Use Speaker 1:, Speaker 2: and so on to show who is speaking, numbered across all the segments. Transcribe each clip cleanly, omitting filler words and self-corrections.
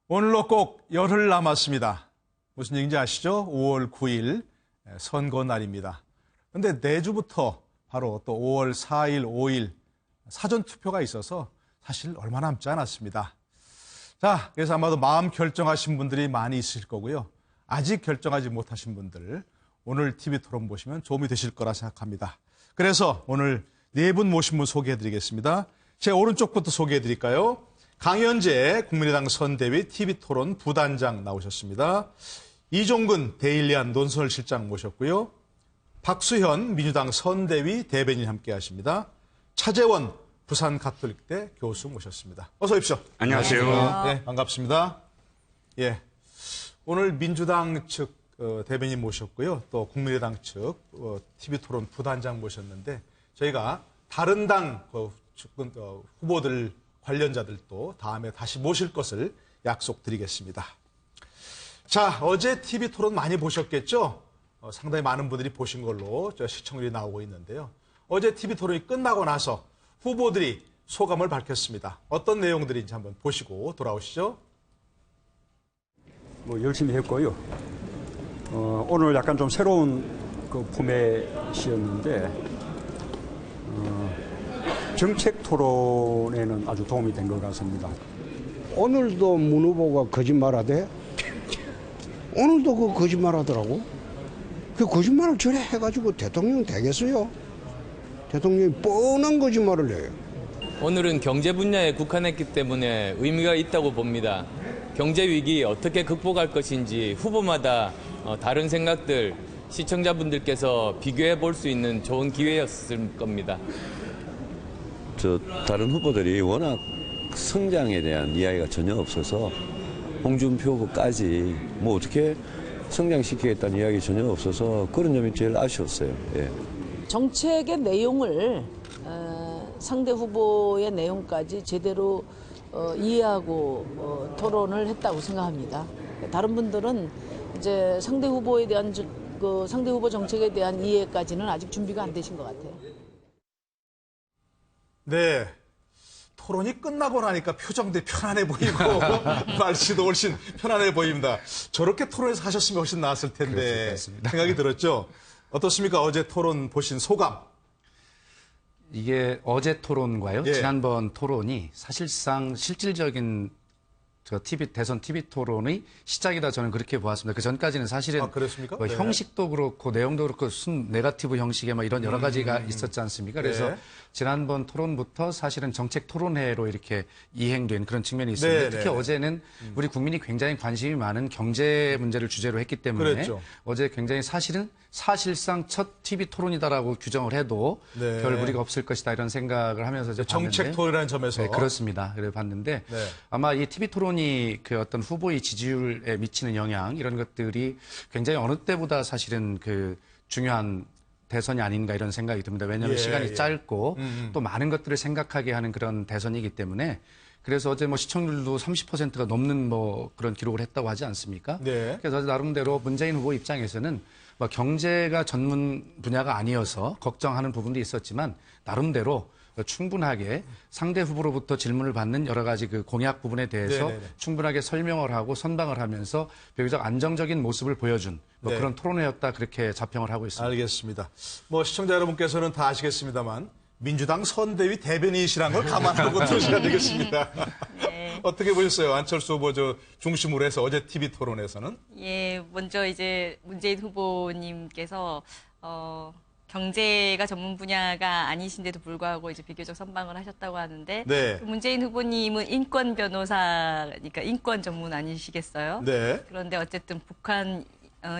Speaker 1: 오늘로 꼭 열흘 남았습니다. 무슨 얘기인지 아시죠? 5월 9일 선거 날입니다. 그런데 내주부터 바로 또 5월 4일, 5일 사전투표가 있어서 사실 얼마 남지 않았습니다. 자, 그래서 아마도 마음 결정하신 분들이 많이 있을 거고요. 아직 결정하지 못하신 분들 오늘 TV 토론 보시면 도움이 되실 거라 생각합니다. 그래서 오늘 네 분 모신 분 소개해드리겠습니다. 제 오른쪽부터 소개해드릴까요? 강현재 국민의당 선대위 TV토론 부단장 나오셨습니다. 이종근 데일리안 논설실장 모셨고요. 박수현 민주당 선대위 대변인 함께하십니다. 차재원 부산가톨릭대 교수 모셨습니다. 어서 오십시오.
Speaker 2: 안녕하세요.
Speaker 1: 네, 반갑습니다. 예, 오늘 민주당 측 대변인 모셨고요. 또 국민의당 측 TV토론 부단장 모셨는데 저희가 다른 당 후보들 관련자들도 다음에 다시 모실 것을 약속드리겠습니다. 자, 어제 TV토론 많이 보셨겠죠? 상당히 많은 분들이 보신 걸로 시청률이 나오고 있는데요. 어제 TV토론이 끝나고 나서 후보들이 소감을 밝혔습니다. 어떤 내용들인지 한번 보시고 돌아오시죠.
Speaker 2: 열심히 했고요. 오늘 약간 좀 새로운 포맷이었는데 정책 토론에는 아주 도움이 된 것 같습니다.
Speaker 3: 오늘도 문 후보가 거짓말하대? 오늘도 그 거짓말하더라고. 그 거짓말을 저래 해가지고 대통령 되겠어요? 대통령이 뻔한 거짓말을 해요.
Speaker 4: 오늘은 경제 분야에 국한했기 때문에 의미가 있다고 봅니다. 경제 위기 어떻게 극복할 것인지 후보마다 다른 생각들 시청자분들께서 비교해 볼 수 있는 좋은 기회였을 겁니다.
Speaker 5: 다른 후보들이 워낙 성장에 대한 이야기가 전혀 없어서 홍준표 후보까지 어떻게 성장시키겠다는 이야기 전혀 없어서 그런 점이 제일 아쉬웠어요. 예.
Speaker 6: 정책의 내용을 상대 후보의 내용까지 제대로 이해하고 토론을 했다고 생각합니다. 다른 분들은 이제 상대 후보에 대한 상대 후보 정책에 대한 이해까지는 아직 준비가 안 되신 것 같아요.
Speaker 1: 네. 토론이 끝나고 나니까 표정도 편안해 보이고 말씨도 훨씬 편안해 보입니다. 저렇게 토론에서 하셨으면 훨씬 나았을 텐데 생각이 들었죠. 어떻습니까? 어제 토론 보신 소감.
Speaker 7: 이게 어제 토론과요.
Speaker 1: 예.
Speaker 7: 지난번 토론이 사실상 실질적인 대선 TV 토론의 시작이다 저는 그렇게 보았습니다. 그 전까지는 사실은
Speaker 1: 그렇습니까?
Speaker 7: 네. 형식도 그렇고 내용도 그렇고 네거티브 형식의 이런 여러 가지가 있었지 않습니까? 그래서
Speaker 1: 네.
Speaker 7: 지난번 토론부터 사실은 정책 토론회로 이렇게 이행된 그런 측면이 있습니다.
Speaker 1: 네,
Speaker 7: 특히
Speaker 1: 네.
Speaker 7: 어제는 우리 국민이 굉장히 관심이 많은 경제 문제를 주제로 했기 때문에
Speaker 1: 그랬죠.
Speaker 7: 어제 굉장히 사실상 첫 TV 토론이다라고 규정을 해도
Speaker 1: 네.
Speaker 7: 별 무리가 없을 것이다 이런 생각을 하면서 이제
Speaker 1: 정책
Speaker 7: 봤는데
Speaker 1: 토론이라는 점에서.
Speaker 7: 네, 그렇습니다. 그래 봤는데
Speaker 1: 네.
Speaker 7: 아마 이 TV 토론이 그 어떤 후보의 지지율에 미치는 영향 이런 것들이 굉장히 어느 때보다 사실은 중요한 대선이 아닌가 이런 생각이 듭니다. 왜냐하면 시간이 짧고 또 많은 것들을 생각하게 하는 그런 대선이기 때문에 그래서 어제 시청률도 30%가 넘는 그런 기록을 했다고 하지 않습니까?
Speaker 1: 네.
Speaker 7: 그래서 나름대로 문재인 후보 입장에서는 경제가 전문 분야가 아니어서 걱정하는 부분도 있었지만 나름대로 충분하게 상대 후보로부터 질문을 받는 여러 가지 공약 부분에 대해서
Speaker 1: 네네네.
Speaker 7: 충분하게 설명을 하고 선방을 하면서 비교적 안정적인 모습을 보여준
Speaker 1: 네.
Speaker 7: 그런 토론회였다 그렇게 자평을 하고 있습니다.
Speaker 1: 알겠습니다. 시청자 여러분께서는 다 아시겠습니다만 민주당 선대위 대변인이시라는 걸 감안하고 들으셔야 되겠습니다.
Speaker 8: 네.
Speaker 1: 어떻게 보셨어요? 안철수 후보 중심으로 해서 어제 TV 토론에서는?
Speaker 8: 예, 먼저 이제 문재인 후보님께서 경제가 전문 분야가 아니신데도 불구하고 이제 비교적 선방을 하셨다고 하는데
Speaker 1: 네.
Speaker 8: 문재인 후보님은 인권 변호사니까 인권 전문 아니시겠어요?
Speaker 1: 네.
Speaker 8: 그런데 어쨌든 북한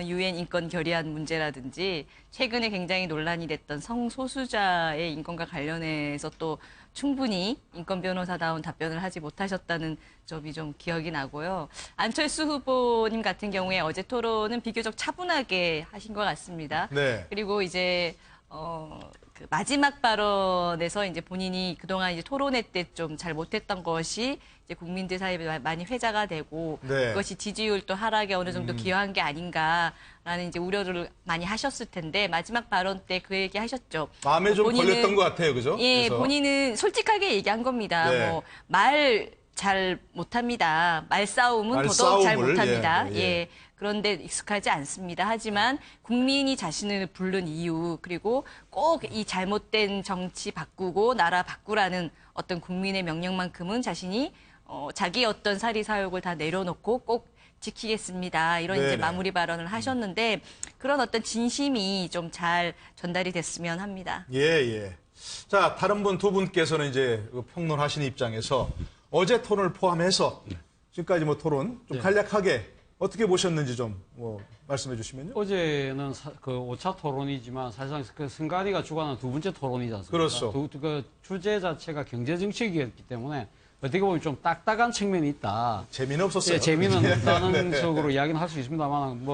Speaker 8: 유엔 인권 결의안 문제라든지 최근에 굉장히 논란이 됐던 성소수자의 인권과 관련해서 또 충분히 인권 변호사다운 답변을 하지 못하셨다는 점이 좀 기억이 나고요. 안철수 후보님 같은 경우에 어제 토론은 비교적 차분하게 하신 것 같습니다.
Speaker 1: 네.
Speaker 8: 그리고 이제 그 마지막 발언에서 이제 본인이 그동안 이제 토론회 때 좀 잘 못했던 것이 이제 국민들 사이에 많이 회자가 되고
Speaker 1: 네.
Speaker 8: 그것이 지지율 또 하락에 어느 정도 기여한 게 아닌가라는 이제 우려를 많이 하셨을 텐데 마지막 발언 때 그 얘기 하셨죠.
Speaker 1: 마음에 좀
Speaker 8: 본인은-
Speaker 1: 걸렸던 것 같아요, 그죠?
Speaker 8: 예,
Speaker 1: 그래서.
Speaker 8: 본인은 솔직하게 얘기한 겁니다.
Speaker 1: 네.
Speaker 8: 말 잘 못합니다. 말싸움은 더더욱 잘 못합니다. 예. 그런데 익숙하지 않습니다. 하지만 국민이 자신을 부른 이유 그리고 꼭 이 잘못된 정치 바꾸고 나라 바꾸라는 어떤 국민의 명령만큼은 자신이 자기 어떤 사리 사욕을 다 내려놓고 꼭 지키겠습니다. 이런 이제 마무리 발언을 하셨는데 그런 어떤 진심이 좀 잘 전달이 됐으면 합니다.
Speaker 1: 예. 자, 다른 두 분께서는 이제 평론하시는 입장에서 어제 토론을 포함해서 지금까지 토론 좀 간략하게 어떻게 보셨는지 좀 말씀해 주시면요.
Speaker 2: 어제는 그 5차 토론이지만 사실상 그 승관이가 주관한 두 번째 토론이지 않습니까?
Speaker 1: 그렇죠.
Speaker 2: 그 주제 자체가 경제정책이었기 때문에 어떻게 보면 좀 딱딱한 측면이 있다.
Speaker 1: 재미는 없었어요.
Speaker 2: 예, 재미는 없다는 속으로 이야기는 할 수 있습니다만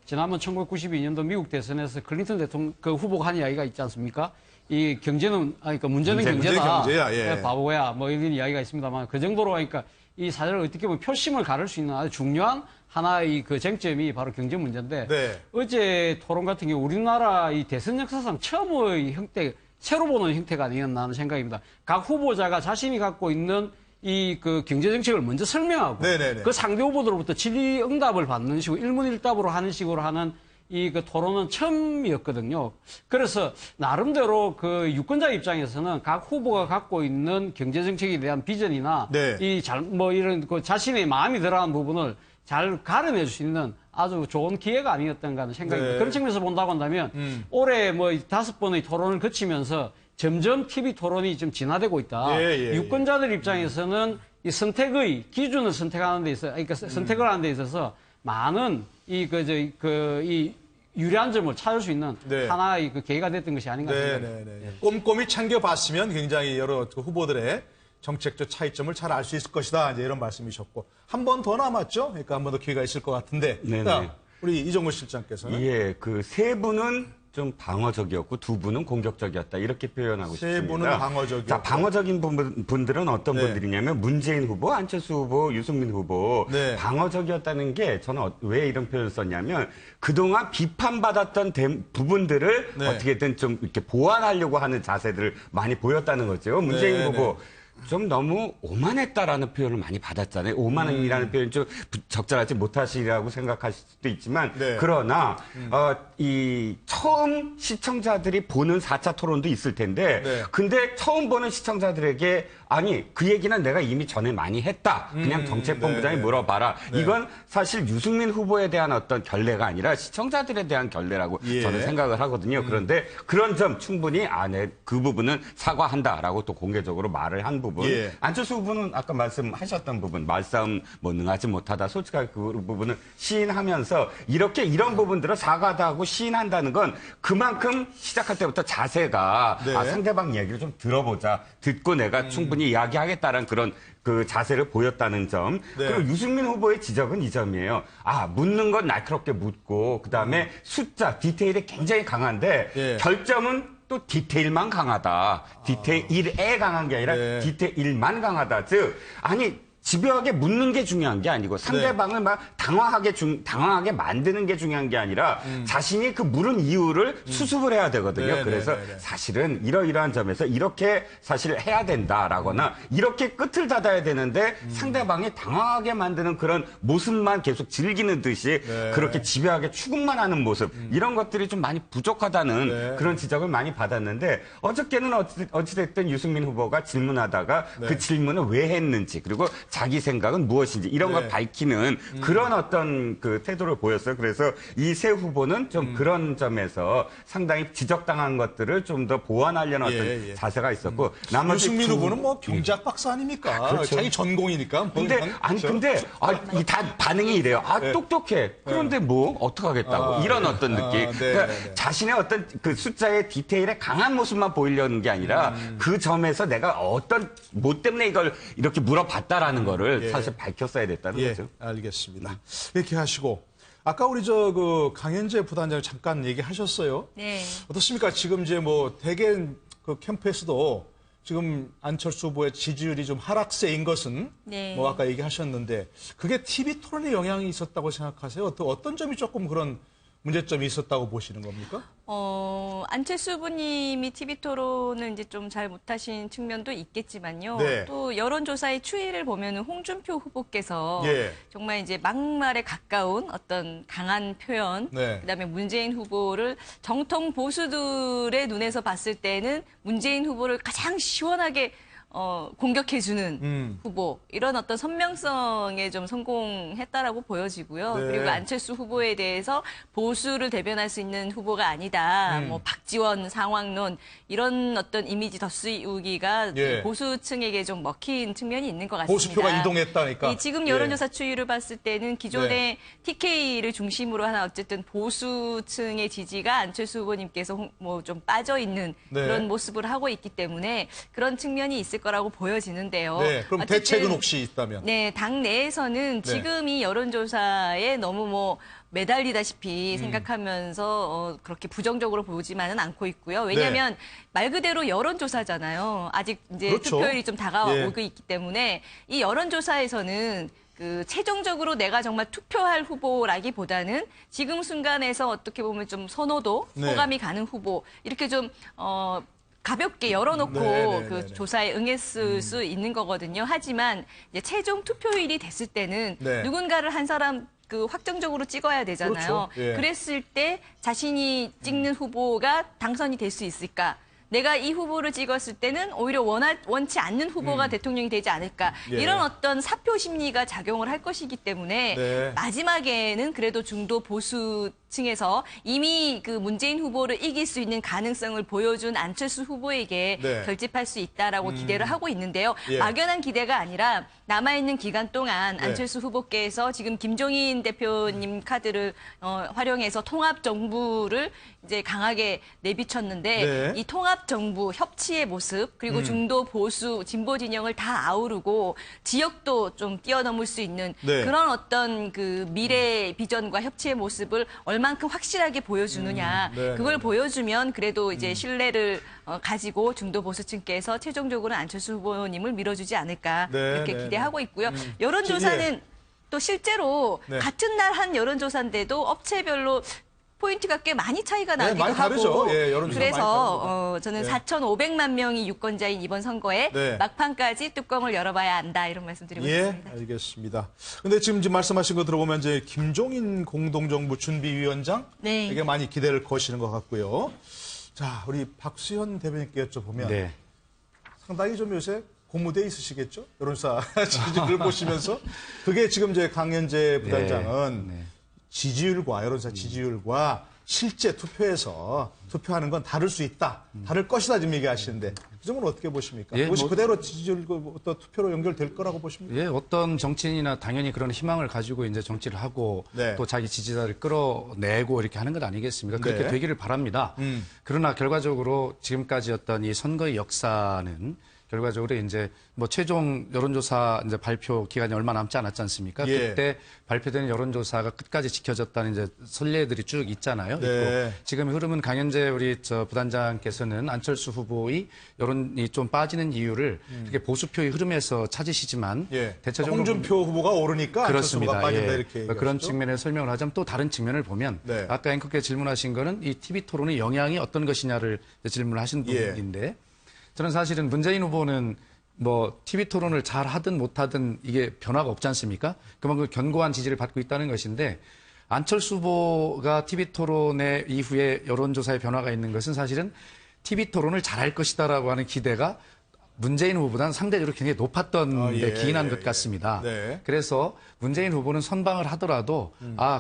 Speaker 2: 지난번 1992년도 미국 대선에서 클린턴 대통령 그 후보가 한 이야기가 있지 않습니까? 이 경제는 그러니까 문제는 경제다.
Speaker 1: 경제야, 예.
Speaker 2: 바보야. 이런 이야기가 있습니다만 그 정도로 하니까 이 사회를 어떻게 보면 표심을 가를 수 있는 아주 중요한 하나의 그 쟁점이 바로 경제 문제인데 어제 토론 같은 경우 우리나라 이 대선 역사상 처음의 형태, 새로 보는 형태가 아니었나 하는 생각입니다. 각 후보자가 자신이 갖고 있는 이 그 경제 정책을 먼저 설명하고 그 상대 후보들로부터 질의응답을 받는 식으로 일문일답으로 하는 식으로 하는 이 그 토론은 처음이었거든요. 그래서 나름대로 그 유권자 입장에서는 각 후보가 갖고 있는 경제 정책에 대한 비전이나 이런 그 자신의 마음이 들어간 부분을 잘 가려낼 수 있는 아주 좋은 기회가 아니었던가 하는 생각입니다. 그런 측면에서 본다고 한다면 올해 5번의 토론을 거치면서 점점 TV 토론이 좀 진화되고 있다. 유권자들 입장에서는 이 선택의 기준을 선택하는 데 있어, 그러니까 선택을 하는 데 있어서 많은 이 유리한 점을 찾을 수 있는 하나의 그 계기가 됐던 것이 아닌가 생각합니다.
Speaker 1: 꼼꼼히 챙겨봤으면 굉장히 여러 후보들의 정책적 차이점을 잘 알 수 있을 것이다. 이제 이런 말씀이셨고 한 번 더 남았죠. 그러니까 한 번 더 기회가 있을 것 같은데. 자, 우리 이정무 실장께서는
Speaker 9: 예, 그 세 분은 좀 방어적이었고 두 분은 공격적이었다 이렇게 표현하고 싶습니다.
Speaker 1: 세 분은 방어적이었고.
Speaker 9: 자, 방어적인 분들은 어떤 분들이냐면 문재인 후보, 안철수 후보, 유승민 후보 방어적이었다는 게 저는 왜 이런 표현을 썼냐면 그동안 비판받았던 부분들을 어떻게든 좀 이렇게 보완하려고 하는 자세들을 많이 보였다는 거죠. 문재인 후보 좀 너무 오만했다라는 표현을 많이 받았잖아요. 오만이라는 표현 좀 적절하지 못하시라고 생각하실 수도 있지만 그러나 이 처음 시청자들이 보는 4차 토론도 있을 텐데 근데 처음 보는 시청자들에게 아니 그 얘기는 내가 이미 전에 많이 했다. 그냥 정책본부장이 물어봐라. 이건 사실 유승민 후보에 대한 어떤 결례가 아니라 시청자들에 대한 결례라고 저는 생각을 하거든요. 그런데 그런 점 충분히 그 부분은 사과한다라고 또 공개적으로 말을 한 부분. 안철수 후보는 아까 말씀하셨던 부분, 말싸움 능하지 못하다. 솔직하게 그 부분을 시인하면서 이런 부분들을 사과도 하고 시인한다는 건 그만큼 시작할 때부터 자세가 상대방 얘기를 좀 들어보자. 듣고 내가 충분히 이야기하겠다는 그런 그 자세를 보였다는 점. 그리고 유승민 후보의 지적은 이 점이에요. 묻는 건 날카롭게 묻고 그다음에 숫자, 디테일이 굉장히 강한데 결점은 또 디테일만 강하다. 디테일에 강한 게 아니라 디테일만 강하다. 즉, 집요하게 묻는 게 중요한 게 아니고 상대방을 막 당황하게 만드는 게 중요한 게 아니라 자신이 그 물은 이유를 수습을 해야 되거든요. 그래서 사실은 이러이러한 점에서 이렇게 사실 해야 된다라거나 이렇게 끝을 닫아야 되는데 상대방이 당황하게 만드는 그런 모습만 계속 즐기는 듯이 그렇게 집요하게 추궁만 하는 모습 이런 것들이 좀 많이 부족하다는 그런 지적을 많이 받았는데 어저께는 어찌됐든 유승민 후보가 질문하다가 그 질문을 왜 했는지 그리고 자기 생각은 무엇인지 이런 걸 밝히는 그런 어떤 그 태도를 보였어요. 그래서 이 세 후보는 좀 그런 점에서 상당히 지적당한 것들을 좀 더 보완하려는 어떤 자세가 있었고 나머지
Speaker 1: 유승민 후보는 경제학 박사 아닙니까?
Speaker 9: 그렇죠.
Speaker 1: 자기 전공이니까.
Speaker 9: 근데 다 반응이 이래요. 똑똑해. 그런데 어떻게 하겠다고 이런 어떤 느낌. 그러니까 자신의 어떤 그 숫자의 디테일에 강한 모습만 보이려는 게 아니라 그 점에서 내가 어떤 뭐 때문에 이걸 이렇게 물어봤다라는 거를 사실 밝혔어야 됐다는 거죠.
Speaker 1: 알겠습니다. 이렇게 하시고 아까 우리 그 강현재 부단장님 잠깐 얘기하셨어요. 어떻습니까? 지금 이제 대개 그 캠프에서도 지금 안철수 후보의 지지율이 좀 하락세인 것은 아까 얘기하셨는데 그게 TV 토론에 영향이 있었다고 생각하세요? 어떤 점이 조금 그런 문제점이 있었다고 보시는 겁니까?
Speaker 8: 안철수 후보님이 TV 토론을 이제 좀 잘 못하신 측면도 있겠지만요.
Speaker 1: 네.
Speaker 8: 또 여론조사의 추이를 보면은 홍준표 후보께서
Speaker 1: 예.
Speaker 8: 정말 이제 막말에 가까운 어떤 강한 표현,
Speaker 1: 네.
Speaker 8: 그다음에 문재인 후보를 정통 보수들의 눈에서 봤을 때는 문재인 후보를 가장 시원하게 공격해주는 후보, 이런 어떤 선명성에 좀 성공했다라고 보여지고요.
Speaker 1: 네.
Speaker 8: 그리고 안철수 후보에 대해서 보수를 대변할 수 있는 후보가 아니다. 뭐 박지원 상황론 이런 어떤 이미지 덧씌우기가
Speaker 1: 예.
Speaker 8: 보수층에게 좀 먹힌 측면이 있는 것 같습니다.
Speaker 1: 보수표가 이동했다니까.
Speaker 8: 이 지금 여론조사 추이를 봤을 때는 기존의
Speaker 1: 네.
Speaker 8: TK를 중심으로 하는 어쨌든 보수층의 지지가 안철수 후보님께서 뭐 좀 빠져 있는
Speaker 1: 네.
Speaker 8: 그런 모습을 하고 있기 때문에 그런 측면이 있을 거라고 보여지는데요.
Speaker 1: 네, 그럼
Speaker 8: 어쨌든
Speaker 1: 대책은 혹시 있다면?
Speaker 8: 네, 당 내에서는
Speaker 1: 네.
Speaker 8: 지금 이 여론조사에 너무 뭐 매달리다시피 생각하면서 그렇게 부정적으로 보지만은 않고 있고요. 왜냐하면 말 그대로 여론조사잖아요. 아직 이제
Speaker 1: 그렇죠.
Speaker 8: 투표율이 좀 다가오고
Speaker 1: 예.
Speaker 8: 있기 때문에 이 여론조사에서는 그 최종적으로 내가 정말 투표할 후보라기보다는 지금 순간에서 어떻게 보면 좀 선호도,
Speaker 1: 네.
Speaker 8: 호감이 가는 후보 이렇게 좀 가볍게 열어놓고
Speaker 1: 네.
Speaker 8: 그 조사에 응했을 수 있는 거거든요. 하지만 이제 최종 투표일이 됐을 때는
Speaker 1: 네.
Speaker 8: 누군가를 한 사람 그 확정적으로 찍어야 되잖아요.
Speaker 1: 그렇죠. 예.
Speaker 8: 그랬을 때 자신이 찍는 후보가 당선이 될 수 있을까? 내가 이 후보를 찍었을 때는 오히려 원치 않는 후보가 대통령이 되지 않을까.
Speaker 1: 예.
Speaker 8: 이런 어떤 사표 심리가 작용을 할 것이기 때문에
Speaker 1: 네.
Speaker 8: 마지막에는 그래도 중도 보수층에서 이미 그 문재인 후보를 이길 수 있는 가능성을 보여준 안철수 후보에게
Speaker 1: 네.
Speaker 8: 결집할 수 있다라고 기대를 하고 있는데요.
Speaker 1: 예.
Speaker 8: 막연한 기대가 아니라 남아있는 기간 동안
Speaker 1: 네.
Speaker 8: 안철수 후보께서 지금 김종인 대표님 카드를 활용해서 통합 정부를 이제 강하게 내비쳤는데
Speaker 1: 네.
Speaker 8: 이 통합 정부 협치의 모습 그리고 중도 보수 진보 진영을 다 아우르고 지역도 좀 뛰어넘을 수 있는
Speaker 1: 네.
Speaker 8: 그런 어떤 그 미래 비전과 협치의 모습을 얼만큼 확실하게 보여주느냐
Speaker 1: 네,
Speaker 8: 그걸
Speaker 1: 네.
Speaker 8: 보여주면 그래도 이제 신뢰를 가지고 중도 보수층께서 최종적으로 안철수 후보님을 밀어주지 않을까
Speaker 1: 네,
Speaker 8: 이렇게
Speaker 1: 네,
Speaker 8: 기대하고 있고요. 여론조사는 또 실제로
Speaker 1: 네.
Speaker 8: 같은 날 한 여론조사인데도 업체별로 포인트가 꽤 많이 차이가
Speaker 1: 네,
Speaker 8: 나기도
Speaker 1: 많이
Speaker 8: 하고
Speaker 1: 다르죠. 예, 여론조사 많이
Speaker 8: 그래서 저는
Speaker 1: 네.
Speaker 8: 4,500만 명이 유권자인 이번 선거에
Speaker 1: 네.
Speaker 8: 막판까지 뚜껑을 열어봐야 한다 이런 말씀드리고
Speaker 1: 예,
Speaker 8: 싶습니다.
Speaker 1: 알겠습니다. 근데 지금 말씀하신 거 들어보면 이제 김종인 공동정부 준비위원장
Speaker 8: 네.
Speaker 1: 에게 많이 기대를 거시는 것 같고요. 자, 우리 박수현 대변인께 여쭤보면
Speaker 7: 네.
Speaker 1: 상당히 좀 요새 고무돼 있으시겠죠? 여론조사 지지를 보시면서 그게 지금 이제 강현재 부단장은
Speaker 7: 네.
Speaker 1: 지지율과 여론조사 지지율과 실제 투표에서 투표하는 건 다를 수 있다, 다를 것이다 지금 얘기하시는데 그 점은 어떻게 보십니까?
Speaker 7: 예,
Speaker 1: 그것이
Speaker 7: 뭐-
Speaker 1: 그대로 지지율과 어떤 투표로 연결될 거라고 보십니까?
Speaker 7: 예, 어떤 정치인이나 당연히 그런 희망을 가지고 이제 정치를 하고
Speaker 1: 네.
Speaker 7: 또 자기 지지자를 끌어내고 이렇게 하는 것 아니겠습니까? 그렇게
Speaker 1: 네.
Speaker 7: 되기를 바랍니다. 그러나 결과적으로 지금까지 어떤 이 선거의 역사는 결과적으로 이제 뭐 최종 여론조사 이제 발표 기간이 얼마 남지 않았지 않습니까?
Speaker 1: 예.
Speaker 7: 그때 발표된 여론조사가 끝까지 지켜졌다는 이제 선례들이 쭉 있잖아요.
Speaker 1: 네.
Speaker 7: 있고 지금 흐름은 강현재 우리 부단장께서는 안철수 후보의 여론이 좀 빠지는 이유를 이렇게 보수표의 흐름에서 찾으시지만
Speaker 1: 예.
Speaker 7: 대체적으로
Speaker 1: 홍준표 후보가 오르니까 안철수 후보가
Speaker 7: 그렇습니다.
Speaker 1: 빠진다
Speaker 7: 예.
Speaker 1: 이렇게 얘기하시죠?
Speaker 7: 그런 측면을 설명을 하자면 또 다른 측면을 보면
Speaker 1: 네.
Speaker 7: 아까 앵커께 질문하신 거는 이 TV 토론의 영향이 어떤 것이냐를 질문을 하신
Speaker 1: 예.
Speaker 7: 부분인데 저는 사실은 문재인 후보는 뭐 TV 토론을 잘 하든 못하든 이게 변화가 없지 않습니까? 그만큼 견고한 지지를 받고 있다는 것인데 안철수 후보가 TV 토론의 이후에 여론조사에 변화가 있는 것은 사실은 TV 토론을 잘할 것이다라고 하는 기대가 문재인 후보보다는 상대적으로 굉장히 높았던 데 기인한 것 같습니다.
Speaker 1: 네.
Speaker 7: 그래서 문재인 후보는 선방을 하더라도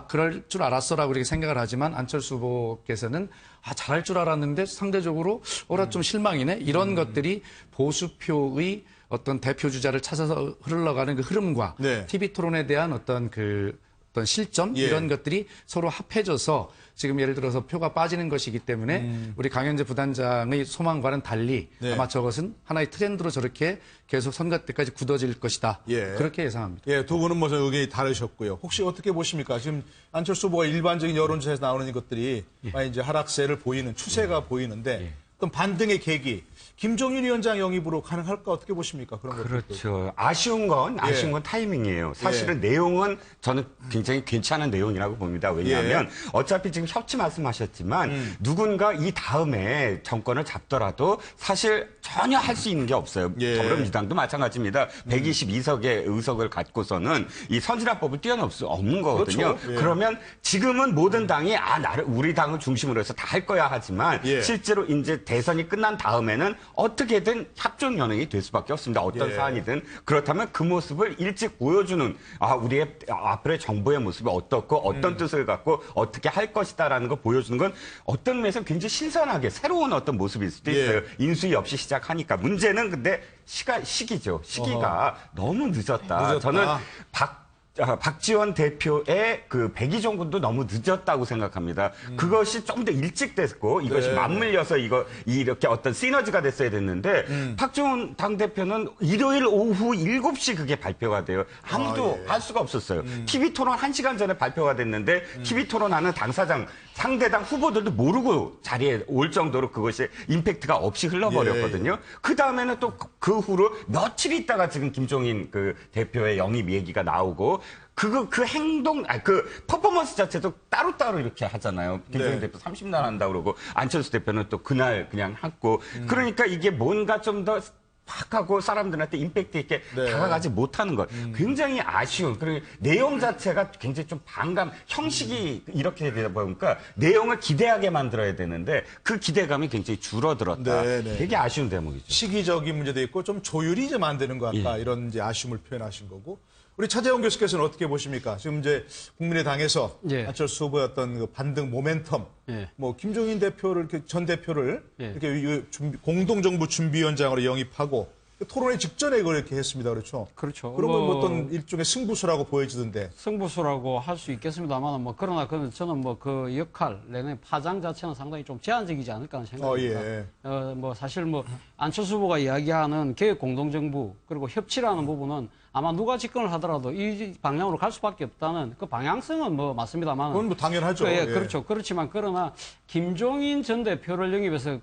Speaker 7: 그럴 줄 알았어라고 이렇게 생각을 하지만 안철수 후보께서는 잘할 줄 알았는데 상대적으로 좀 실망이네. 이런 것들이 보수표의 어떤 대표 주자를 찾아서 흘러가는 그 흐름과
Speaker 1: 네.
Speaker 7: TV 토론에 대한 어떤 실점
Speaker 1: 예.
Speaker 7: 이런 것들이 서로 합해져서 지금 예를 들어서 표가 빠지는 것이기 때문에 우리 강현재 부단장의 소망과는 달리
Speaker 1: 네.
Speaker 7: 아마 저것은 하나의 트렌드로 저렇게 계속 선거 때까지 굳어질 것이다.
Speaker 1: 예.
Speaker 7: 그렇게 예상합니다.
Speaker 1: 예, 두 분은 뭐 의견이 다르셨고요. 혹시 어떻게 보십니까? 지금 안철수 후보가 일반적인 여론조사에서 나오는 것들이 많이 이제 하락세를 보이는 추세가 보이는데 어떤 반등의 계기, 김종인 위원장 영입으로 가능할까 어떻게 보십니까? 그런 것들.
Speaker 9: 그렇죠. 아쉬운 건 타이밍이에요. 사실은 내용은 저는 굉장히 괜찮은 내용이라고 봅니다. 왜냐하면 어차피 지금 협치 말씀하셨지만 누군가 이 다음에 정권을 잡더라도 사실 전혀 할 수 있는 게 없어요. 더불어민주당도 마찬가지입니다. 122석의 의석을 갖고서는 이 선진화법을 뛰어넘을 수 없는 거거든요.
Speaker 1: 그렇죠.
Speaker 9: 그러면 지금은 모든 당이 우리 당을 중심으로 해서 다 할 거야 하지만 실제로 이제 대선이 끝난 다음에는 어떻게든 협정 연행이 될 수밖에 없습니다. 어떤 사안이든. 그렇다면 그 모습을 일찍 보여주는 우리의 앞으로의 정부의 모습이 어떻고 어떤 뜻을 갖고 어떻게 할 것이다라는 걸 보여주는 건 어떤 면에서 굉장히 신선하게 새로운 어떤 모습일 수도 있어요. 인수위 없이 시작하니까. 문제는 근데 시기죠. 시기가 너무 늦었다. 저는 박지원 대표의 그 백의종군도 너무 늦었다고 생각합니다. 그것이 좀 더 일찍 됐고 이것이 맞물려서 이렇게 어떤 시너지가 됐어야 됐는데 박지원 당대표는 일요일 오후 7시 그게 발표가 돼요. 아무도 알 수가 없었어요. TV토론 1시간 전에 발표가 됐는데 TV토론하는 당사장 상대당 후보들도 모르고 자리에 올 정도로 그것이 임팩트가 없이 흘러버렸거든요. 그 다음에는 또 그 후로 며칠 있다가 지금 김종인 그 대표의 영입 얘기가 나오고 그 행동, 그 퍼포먼스 자체도 따로따로 이렇게 하잖아요. 김종인 대표 30날 한다고 그러고 안철수 대표는 또 그날 그냥 하고 그러니까 이게 뭔가 좀 더 확 하고 사람들한테 임팩트 있게 다가가지 못하는 것. 굉장히 아쉬운. 그리고 내용 자체가 굉장히 좀 형식이 이렇게 되다 보니까 내용을 기대하게 만들어야 되는데 그 기대감이 굉장히 줄어들었다. 되게 아쉬운 대목이죠.
Speaker 1: 시기적인 문제도 있고 좀 조율이 이제 만드는 것 같다. 이런 이제 아쉬움을 표현하신 거고. 우리 차재원 교수께서는 어떻게 보십니까? 지금 이제 국민의당에서 안철수 후보의 어떤 그 반등 모멘텀, 뭐 김종인 대표를 전 대표를 이렇게 공동정부 준비위원장으로 영입하고 토론회 직전에 그걸 이렇게 했습니다. 그렇죠?
Speaker 2: 그렇죠.
Speaker 1: 그러면 뭐 어떤 일종의 승부수라고 보여지던데.
Speaker 2: 승부수라고 할 수 있겠습니다만, 그러나 저는 그 역할, 내내 파장 자체는 상당히 좀 제한적이지 않을까 하는 생각입니다. 사실 안철수 후보가 이야기하는 개혁 공동정부, 그리고 협치라는 부분은 아마 누가 집권을 하더라도 이 방향으로 갈 수밖에 없다는 그 방향성은 맞습니다만.
Speaker 1: 그건 당연하죠.
Speaker 2: 그렇죠. 그렇지만 그러나 김종인 전 대표를 영입해서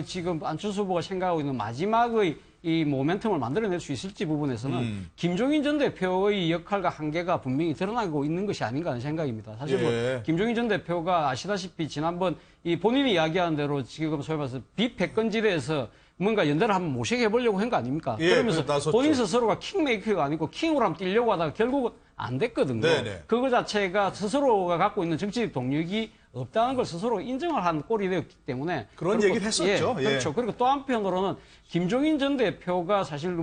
Speaker 2: 지금 안철수 후보가 생각하고 있는 마지막의 이 모멘텀을 만들어낼 수 있을지 부분에서는 김종인 전 대표의 역할과 한계가 분명히 드러나고 있는 것이 아닌가 하는 생각입니다. 사실 김종인 전 대표가 아시다시피 지난번 본인이 이야기한 대로 지금 소위 말해서 비패권지대에서 뭔가 연대를 한번 모시게 해보려고 한 거 아닙니까? 그러면서 본인 스스로가 킹메이커가 아니고 킹으로 한번 뛰려고 하다가 결국은 안 됐거든요. 그거 자체가 스스로가 갖고 있는 정치적 동력이 없다는 걸 스스로 인정을 한 꼴이 되었기 때문에
Speaker 1: 그런 얘기를 했었죠.
Speaker 2: 그렇죠. 그리고 또 한편으로는 김종인 전 대표가 사실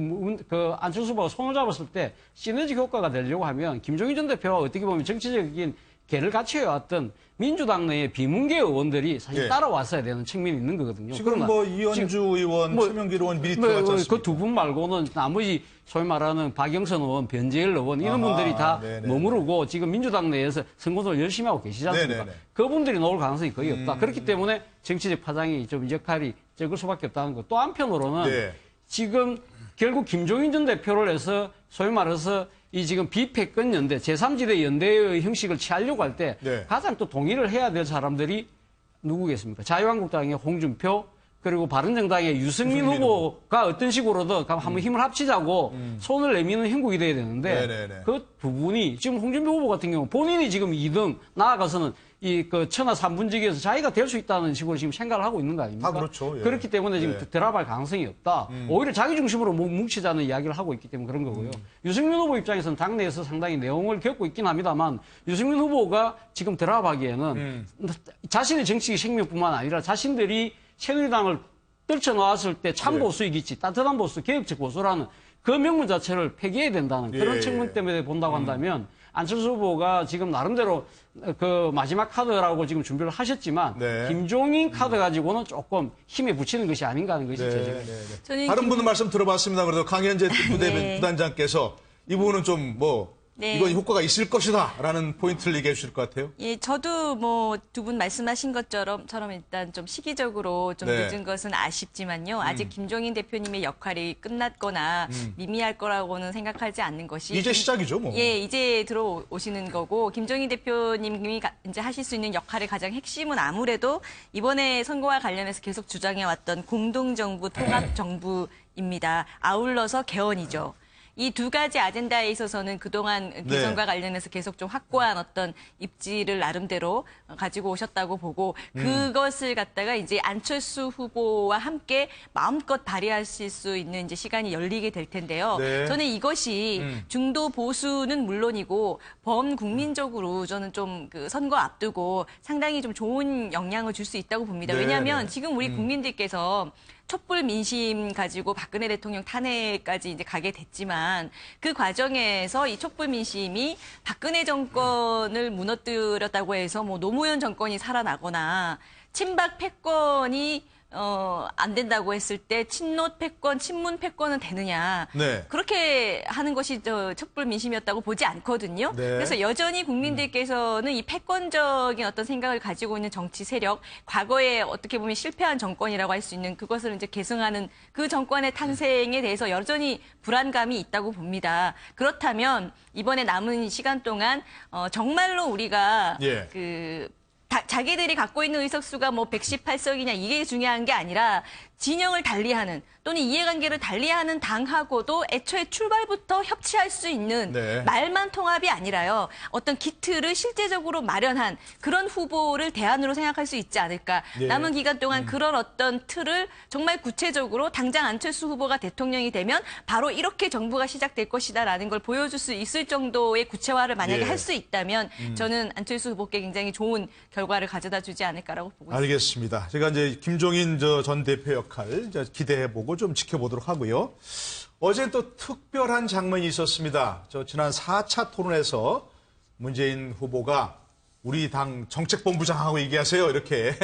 Speaker 2: 안철수 후보가 손을 잡았을 때 시너지 효과가 되려고 하면 김종인 전 대표가 어떻게 보면 정치적인 개를 같이 해왔던 민주당 내의 비문계 의원들이 사실 따라왔어야 되는 측면이 있는 거거든요.
Speaker 1: 지금 이현주 의원, 최명길 의원 미리 들어갔지 않습니까?
Speaker 2: 그 두 분 말고는 나머지 소위 말하는 박영선 의원, 변재열 의원 이런 분들이 다 머무르고 지금 민주당 내에서 선거를 열심히 하고 계시지 않습니까? 그분들이 나올 가능성이 거의 없다. 그렇기 때문에 정치적 파장이 좀 역할이 적을 수밖에 없다는 것. 또 한편으로는 지금 결국 김종인 전 대표를 해서 소위 말해서 이 지금 비패권 연대, 제3지대 연대의 형식을 취하려고 할 때 가장 또 동의를 해야 될 사람들이 누구겠습니까? 자유한국당의 홍준표, 그리고 바른정당의 유승민 후보가 어떤 식으로든 한번 힘을 합치자고 손을 내미는 형국이 돼야 되는데 그 부분이 지금 홍준표 후보 같은 경우 본인이 지금 2등 나아가서는 천하 3분지기에서 자기가 될 수 있다는 식으로 지금 생각을 하고 있는 거 아닙니까?
Speaker 1: 그렇죠.
Speaker 2: 그렇기 때문에 지금 드랍할 가능성이 없다. 오히려 자기 중심으로 뭉치자는 이야기를 하고 있기 때문에 그런 거고요. 유승민 후보 입장에서는 당내에서 상당히 내용을 겪고 있긴 합니다만 유승민 후보가 지금 드랍하기에는 자신의 정치적 생명뿐만 아니라 자신들이 새누리당을 떨쳐놓았을 때 참보수이겠지, 따뜻한 보수, 개혁적 보수라는 그 명분 자체를 폐기해야 된다는 그런 측면 때문에 본다고 한다면 안철수 후보가 지금 나름대로 그 마지막 카드라고 지금 준비를 하셨지만 김종인 카드 가지고는 조금 힘에 붙이는 것이 아닌가 하는 것이 제 생각입니다.
Speaker 1: 다른 분들 말씀 들어봤습니다. 그래도 강현재 부단장께서 이 부분은 좀
Speaker 8: 네.
Speaker 1: 이건 효과가 있을 것이다라는 포인트를 얘기해 주실 것 같아요.
Speaker 8: 예, 저도 뭐 두 분 말씀하신 것처럼 일단 좀 시기적으로 좀
Speaker 1: 네.
Speaker 8: 늦은 것은 아쉽지만요. 아직 김종인 대표님의 역할이 끝났거나 미미할 거라고는 생각하지 않는 것이
Speaker 1: 이제 시작이죠, 뭐.
Speaker 8: 예, 이제 들어오시는 거고 김종인 대표님이 이제 하실 수 있는 역할의 가장 핵심은 아무래도 이번에 선거와 관련해서 계속 주장해 왔던 공동정부, 통합정부입니다. 아울러서 개헌이죠. 이 두 가지 아젠다에 있어서는 그동안 대선과 관련해서 계속 좀 확고한 어떤 입지를 나름대로 가지고 오셨다고 보고 그것을 갖다가 이제 안철수 후보와 함께 마음껏 발휘하실 수 있는 이제 시간이 열리게 될 텐데요.
Speaker 1: 네.
Speaker 8: 저는 이것이 중도 보수는 물론이고 범국민적으로 저는 좀 그 선거 앞두고 상당히 좀 좋은 영향을 줄 수 있다고 봅니다.
Speaker 1: 네,
Speaker 8: 왜냐하면
Speaker 1: 네.
Speaker 8: 지금 우리 국민들께서 촛불 민심 가지고 박근혜 대통령 탄핵까지 이제 가게 됐지만 그 과정에서 이 촛불 민심이 박근혜 정권을 무너뜨렸다고 해서 뭐 노무현 정권이 살아나거나 친박 패권이 안 된다고 했을 때 친노 패권, 친문 패권은 되느냐.
Speaker 1: 네.
Speaker 8: 그렇게 하는 것이 촛불 민심이었다고 보지 않거든요.
Speaker 1: 네.
Speaker 8: 그래서 여전히 국민들께서는 이 패권적인 어떤 생각을 가지고 있는 정치 세력, 과거에 어떻게 보면 실패한 정권이라고 할 수 있는 그것을 이제 계승하는 그 정권의 탄생에 대해서 여전히 불안감이 있다고 봅니다. 그렇다면 이번에 남은 시간 동안 정말로 우리가
Speaker 1: 예.
Speaker 8: 자기들이 갖고 있는 의석수가 뭐 118석이냐 이게 중요한 게 아니라 진영을 달리하는 또는 이해관계를 달리하는 당하고도 애초에 출발부터 협치할 수 있는
Speaker 1: 네.
Speaker 8: 말만 통합이 아니라요. 어떤 기틀을 실제적으로 마련한 그런 후보를 대안으로 생각할 수 있지 않을까.
Speaker 1: 네.
Speaker 8: 남은 기간 동안 그런 어떤 틀을 정말 구체적으로 당장 안철수 후보가 대통령이 되면 바로 이렇게 정부가 시작될 것이다라는 걸 보여줄 수 있을 정도의 구체화를 만약에
Speaker 1: 예.
Speaker 8: 할 수 있다면 저는 안철수 후보께 굉장히 좋은 결과를 가져다 주지 않을까라고 보고 있습니다.
Speaker 1: 알겠습니다. 제가 이제 김종인 전 대표 역할 이제 기대해보고 좀 지켜보도록 하고요. 어제 또 특별한 장면이 있었습니다. 지난 4차 토론에서 문재인 후보가 우리 당 정책본부장하고 얘기하세요. 이렇게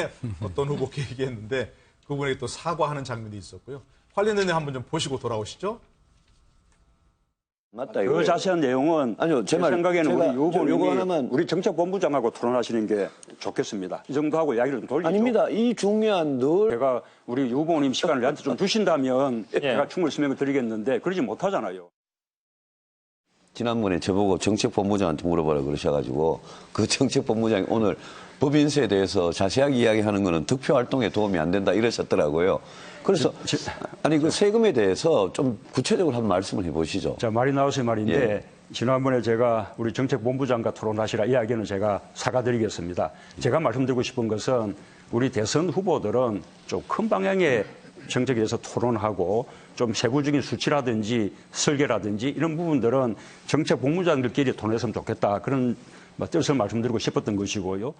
Speaker 1: 어떤 후보께 얘기했는데 그분에게 또 사과하는 장면이 있었고요. 관련된 내 한번 좀 보시고 돌아오시죠.
Speaker 10: 맞다. 그 자세한 내용은
Speaker 5: 아니요,
Speaker 10: 제
Speaker 5: 말,
Speaker 10: 생각에는
Speaker 5: 제가
Speaker 10: 우리 유
Speaker 5: 요거
Speaker 10: 후보님이
Speaker 5: 하나만
Speaker 10: 우리 정책본부장하고 토론하시는 게 좋겠습니다. 이 정도 하고 이야기를 좀 돌리죠.
Speaker 5: 아닙니다. 이 중요한 늘
Speaker 10: 제가 우리 유 후보님 시간을 저한테 좀 주신다면 제가 충분히 설명을 드리겠는데 그러지 못하잖아요.
Speaker 5: 지난번에 저보고 정책본부장한테 물어보라 그러셔가지고 그 정책본부장이 오늘 법인세에 대해서 자세하게 이야기하는 거는 득표 활동에 도움이 안 된다 이러셨더라고요. 그래서 아니 그 세금에 대해서 좀 구체적으로 한번 말씀을 해보시죠.
Speaker 10: 자, 말이 나와서 말인데
Speaker 5: 예.
Speaker 10: 지난번에 제가 우리 정책본부장과 토론하시라 이야기는 제가 사과드리겠습니다. 제가 말씀드리고 싶은 것은 우리 대선 후보들은 좀 큰 방향의 정책에 대해서 토론하고 좀 세부적인 수치라든지 설계라든지 이런 부분들은 정책본부장들끼리 토론했으면 좋겠다. 그런 뜻을 말씀드리고 싶었던 것이고요.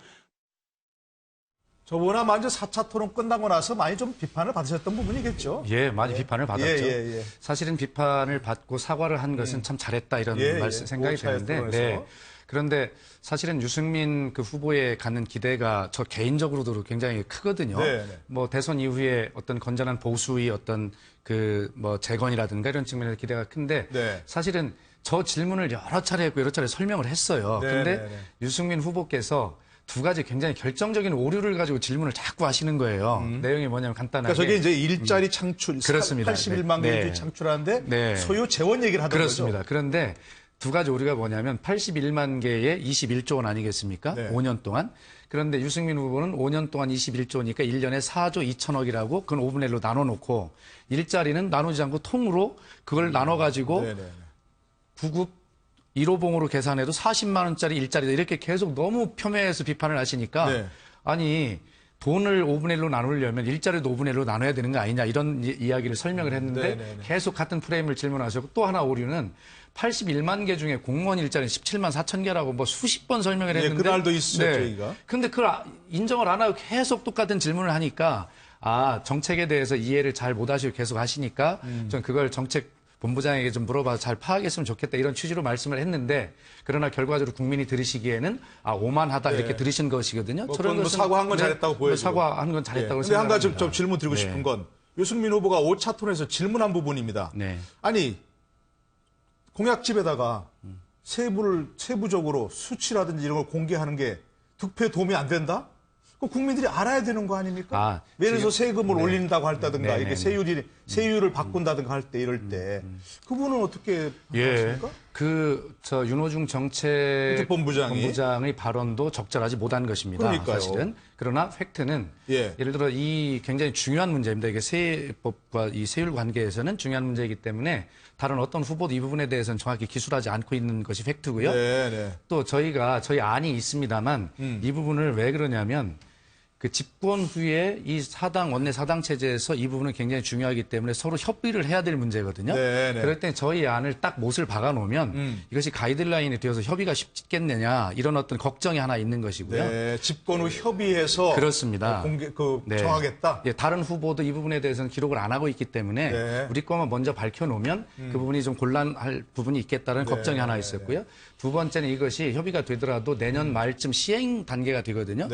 Speaker 1: 저번에 먼저 4차 토론 끝나고 나서 많이 좀 비판을 받으셨던 부분이겠죠.
Speaker 7: 예, 많이 비판을 받았죠.
Speaker 1: 예.
Speaker 7: 사실은 비판을 받고 사과를 한 것은 참 잘했다 이런 생각이 드는데, 네. 그런데 사실은 유승민 그 후보에 갖는 기대가 저 개인적으로도 굉장히 크거든요.
Speaker 1: 네.
Speaker 7: 뭐 대선 이후에 어떤 건전한 보수의 어떤 그 뭐 재건이라든가 이런 측면에서 기대가 큰데
Speaker 1: 네.
Speaker 7: 사실은 저 질문을 여러 차례 했고 여러 차례 설명을 했어요. 근데
Speaker 1: 네.
Speaker 7: 유승민 후보께서 두 가지 굉장히 결정적인 오류를 가지고 질문을 자꾸 하시는 거예요. 내용이 뭐냐면 간단하게.
Speaker 1: 그러니까 저게 이제 일자리 창출,
Speaker 7: 그렇습니다.
Speaker 1: 81만
Speaker 7: 네.
Speaker 1: 개를 창출하는데
Speaker 7: 네.
Speaker 1: 소요 재원 얘기를 하던
Speaker 7: 그렇습니다.
Speaker 1: 거죠.
Speaker 7: 그런데 두 가지 오류가 뭐냐면 81만 개에 21조 원 아니겠습니까?
Speaker 1: 네.
Speaker 7: 5년 동안. 그런데 유승민 후보는 5년 동안 21조니까 1년에 4조 2천억이라고 그건 5분의 1로 나눠놓고 일자리는 나누지 않고 통으로 그걸 나눠가지고 구급 1호봉으로 계산해도 40만 원짜리 일자리다 이렇게 계속 너무 폄훼해서 비판을 하시니까
Speaker 1: 네.
Speaker 7: 아니 돈을 5분의 1로 나누려면 일자리도 5분의 1로 나눠야 되는 거 아니냐 이런 이야기를 설명을 했는데 계속 같은 프레임을 질문하셨고 또 하나 오류는 81만 개 중에 공무원 일자리는 17만 4천 개라고 뭐 수십 번 설명을 했는데
Speaker 1: 그날도 있었죠, 저희가.
Speaker 7: 근데 그걸 인정을 안 하고 계속 똑같은 질문을 하니까 정책에 대해서 이해를 잘 못 하시고 계속 하시니까 전 그걸 본부장에게 좀 물어봐서 잘 파악했으면 좋겠다 이런 취지로 말씀을 했는데 그러나 결과적으로 국민이 들으시기에는 오만하다 이렇게 들으신 것이거든요.
Speaker 1: 저런 사과한 건 잘했다고 보여요.
Speaker 7: 사과한 건 잘했다고
Speaker 1: 그런데 한 가지
Speaker 7: 생각합니다.
Speaker 1: 좀 질문 드리고 싶은 건 유승민 후보가 5차 토론에서 질문한 부분입니다.
Speaker 7: 네.
Speaker 1: 아니 공약집에다가 세부적으로 수치라든지 이런 걸 공개하는 게 득표에 도움이 안 된다? 그 국민들이 알아야 되는 거 아닙니까? 예를 들어서 세금을 올린다고 할다든가 이렇게 세율을 바꾼다든가 할 때 이럴 때 그분은 어떻게 하십니까?
Speaker 7: 윤호중 정책본부장의 발언도 적절하지 못한 것입니다.
Speaker 1: 그러니까요.
Speaker 7: 사실은. 그러나 팩트는 예를 들어 이 굉장히 중요한 문제입니다. 이게 세법과 이 세율 관계에서는 중요한 문제이기 때문에 다른 어떤 후보도 이 부분에 대해서는 정확히 기술하지 않고 있는 것이 팩트고요. 또 저희 안이 있습니다만 이 부분을 왜 그러냐면 그 집권 후에 이 원내 사당 체제에서 이 부분은 굉장히 중요하기 때문에 서로 협의를 해야 될 문제거든요. 그럴 때 저희 안을 딱 못을 박아놓으면 이것이 가이드라인이 되어서 협의가 쉽겠느냐 이런 어떤 걱정이 하나 있는 것이고요.
Speaker 1: 집권 후 협의해서
Speaker 7: 그렇습니다.
Speaker 1: 정하겠다.
Speaker 7: 다른 후보도 이 부분에 대해서는 기록을 안 하고 있기 때문에 우리 거만 먼저 밝혀놓으면 그 부분이 좀 곤란할 부분이 있겠다는 걱정이 하나 있었고요. 두 번째는 이것이 협의가 되더라도 내년 말쯤 시행 단계가 되거든요.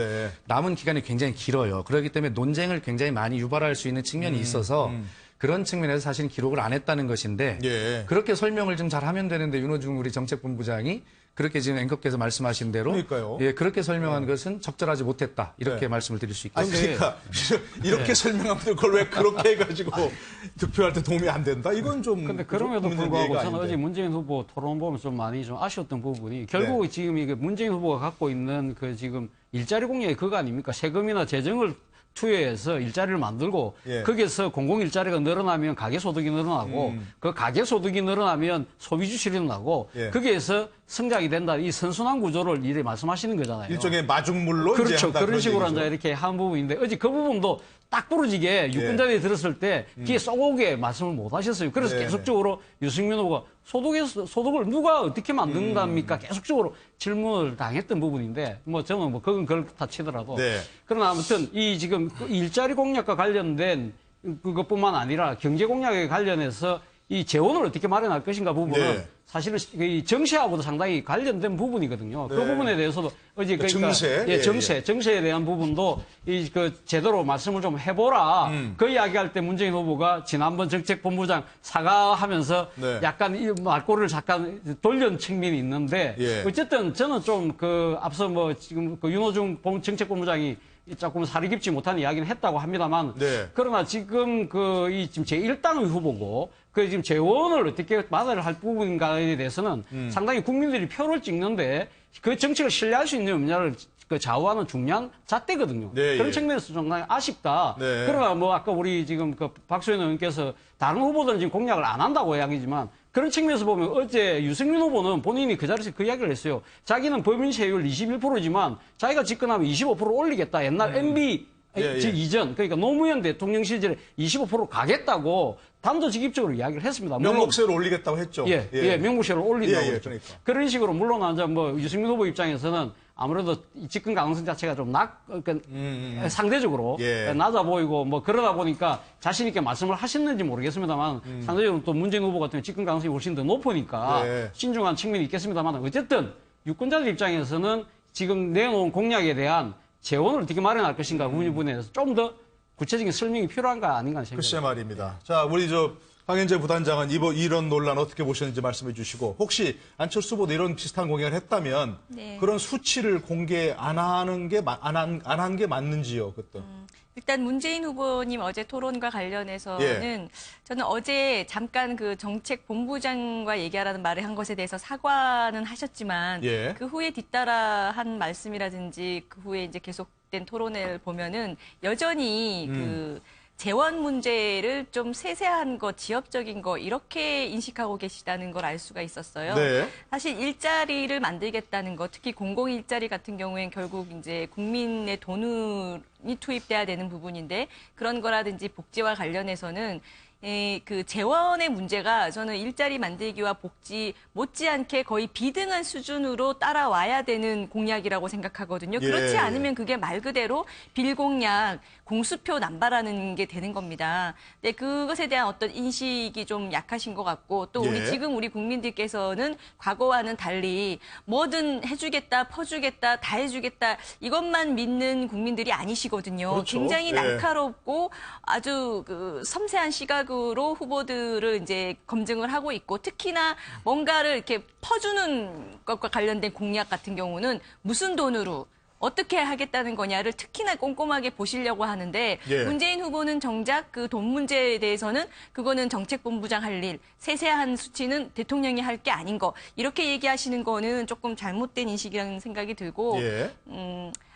Speaker 7: 남은 기간이 굉장히 길어요. 그렇기 때문에 논쟁을 굉장히 많이 유발할 수 있는 측면이 있어서 그런 측면에서 사실은 기록을 안 했다는 것인데 그렇게 설명을 좀 잘 하면 되는데 윤호중 우리 정책본부장이 그렇게 지금 앵커께서 말씀하신 대로 그렇게 설명한 것은 적절하지 못했다. 이렇게 말씀을 드릴 수 있겠습니다.
Speaker 1: 그러니까 이렇게 설명하면 그걸 왜 그렇게 해가지고 투표할 때 도움이 안 된다? 이건 좀.
Speaker 2: 근데 그럼에도 불구하고 저는 어제 문재인 후보 토론 보면 좀 많이 좀 아쉬웠던 부분이 결국 지금 이게 문재인 후보가 갖고 있는 그 지금 일자리 공약이 그거 아닙니까? 세금이나 재정을 투여해서 일자리를 만들고 거기에서 공공 일자리가 늘어나면 가계 소득이 늘어나고 그 가계 소득이 늘어나면 소비 주출이 늘어나고 거기에서 성장이 된다. 이 선순환 구조를 이래 말씀하시는 거잖아요.
Speaker 1: 일종의 마중물로
Speaker 2: 그렇죠.
Speaker 1: 이제 한다,
Speaker 2: 그런 식으로
Speaker 1: 얘기죠.
Speaker 2: 이제 이렇게 한 부분인데 어제 그 부분도 딱 부러지게 유권자들이 들었을 때 귀에 쏙오게 말씀을 못 하셨어요. 그래서 계속적으로 유승민 후보가 소득을 누가 어떻게 만든답니까? 계속적으로 질문을 당했던 부분인데 저는 그건 그렇다 치더라도 그러나 아무튼 이 지금 일자리 공약과 관련된 그것뿐만 아니라 경제 공약에 관련해서 이 재원을 어떻게 마련할 것인가 부분은 사실은 이 정세하고도 상당히 관련된 부분이거든요. 그 부분에 대해서도 어제 그러니까 정세에 대한 부분도 제대로 말씀을 좀 해보라. 그 이야기할 때 문재인 후보가 지난번 정책본부장 사과하면서 약간 이 말꼬리를 잠깐 돌린 측면이 있는데 어쨌든 저는 좀 앞서 지금 윤호중 정책본부장이 조금 살이 깊지 못한 이야기는 했다고 합니다만 그러나 지금 지금 제1당의 후보고 지금 재원을 어떻게 마련을 할 부분인가에 대해서는 상당히 국민들이 표를 찍는데 그 정책을 신뢰할 수 있는 없냐를 좌우하는 중요한 잣대거든요. 그런 측면에서 상당히 아쉽다. 그러나 아까 우리 지금 박수현 의원께서 다른 후보들은 지금 공약을 안 한다고 이야기지만 그런 측면에서 보면 어제 유승민 후보는 본인이 그 자리에서 그 이야기를 했어요. 자기는 법인 세율 21%지만 자기가 집권하면 25% 올리겠다. 옛날 MB 이전 그러니까 노무현 대통령 시절에 25% 가겠다고 단도직입적으로 이야기를 했습니다.
Speaker 1: 명목세를 올리겠다고 했죠.
Speaker 2: 명목세를 올린다고 했죠.
Speaker 1: 그러니까.
Speaker 2: 그런 식으로 물론 유승민 후보 입장에서는 아무래도 집권 가능성 자체가 좀 상대적으로 낮아 보이고 그러다 보니까 자신 있게 말씀을 하셨는지 모르겠습니다만 상대적으로 또 문재인 후보 같은 경우 집권 가능성이 훨씬 더 높으니까 신중한 측면이 있겠습니다만 어쨌든 유권자들 입장에서는 지금 내놓은 공약에 대한 재원을 어떻게 마련할 것인가 그 부분에 대해서 좀 더 구체적인 설명이 필요한가 아닌가 생각합니다.
Speaker 1: 글쎄 말입니다. 자, 우리 황현재 부단장은 이런 논란 어떻게 보셨는지 말씀해 주시고 혹시 안철수 후보도 이런 비슷한 공약을 했다면 그런 수치를 공개 안 한 게 맞는지요? 그때.
Speaker 8: 일단 문재인 후보님 어제 토론과 관련해서는 저는 어제 잠깐 정책본부장과 얘기하라는 말을 한 것에 대해서 사과는 하셨지만 그 후에 뒤따라 한 말씀이라든지 그 후에 이제 계속된 토론을 보면은 여전히 재원 문제를 좀 세세한 거, 지역적인 거 이렇게 인식하고 계시다는 걸 알 수가 있었어요. 사실 일자리를 만들겠다는 거, 특히 공공 일자리 같은 경우엔 결국 이제 국민의 돈이 투입돼야 되는 부분인데 그런 거라든지 복지와 관련해서는 재원의 문제가 저는 일자리 만들기와 복지 못지않게 거의 비등한 수준으로 따라와야 되는 공약이라고 생각하거든요. 그렇지 않으면 그게 말 그대로 빌공약, 공수표 남발하는 게 되는 겁니다. 근데 그것에 대한 어떤 인식이 좀 약하신 것 같고 또 지금 우리 국민들께서는 과거와는 달리 뭐든 해주겠다, 퍼주겠다, 다 해주겠다 이것만 믿는 국민들이 아니시거든요. 굉장히 날카롭고 아주 섬세한 시각 시각으로 후보들을 이제 검증을 하고 있고 특히나 뭔가를 이렇게 퍼주는 것과 관련된 공약 같은 경우는 무슨 돈으로 어떻게 하겠다는 거냐를 특히나 꼼꼼하게 보시려고 하는데
Speaker 1: 예.
Speaker 8: 문재인 후보는 정작 그 돈 문제에 대해서는 그거는 정책본부장 할 일, 세세한 수치는 대통령이 할 게 아닌 거 이렇게 얘기하시는 거는 조금 잘못된 인식이라는 생각이 들고
Speaker 1: 예.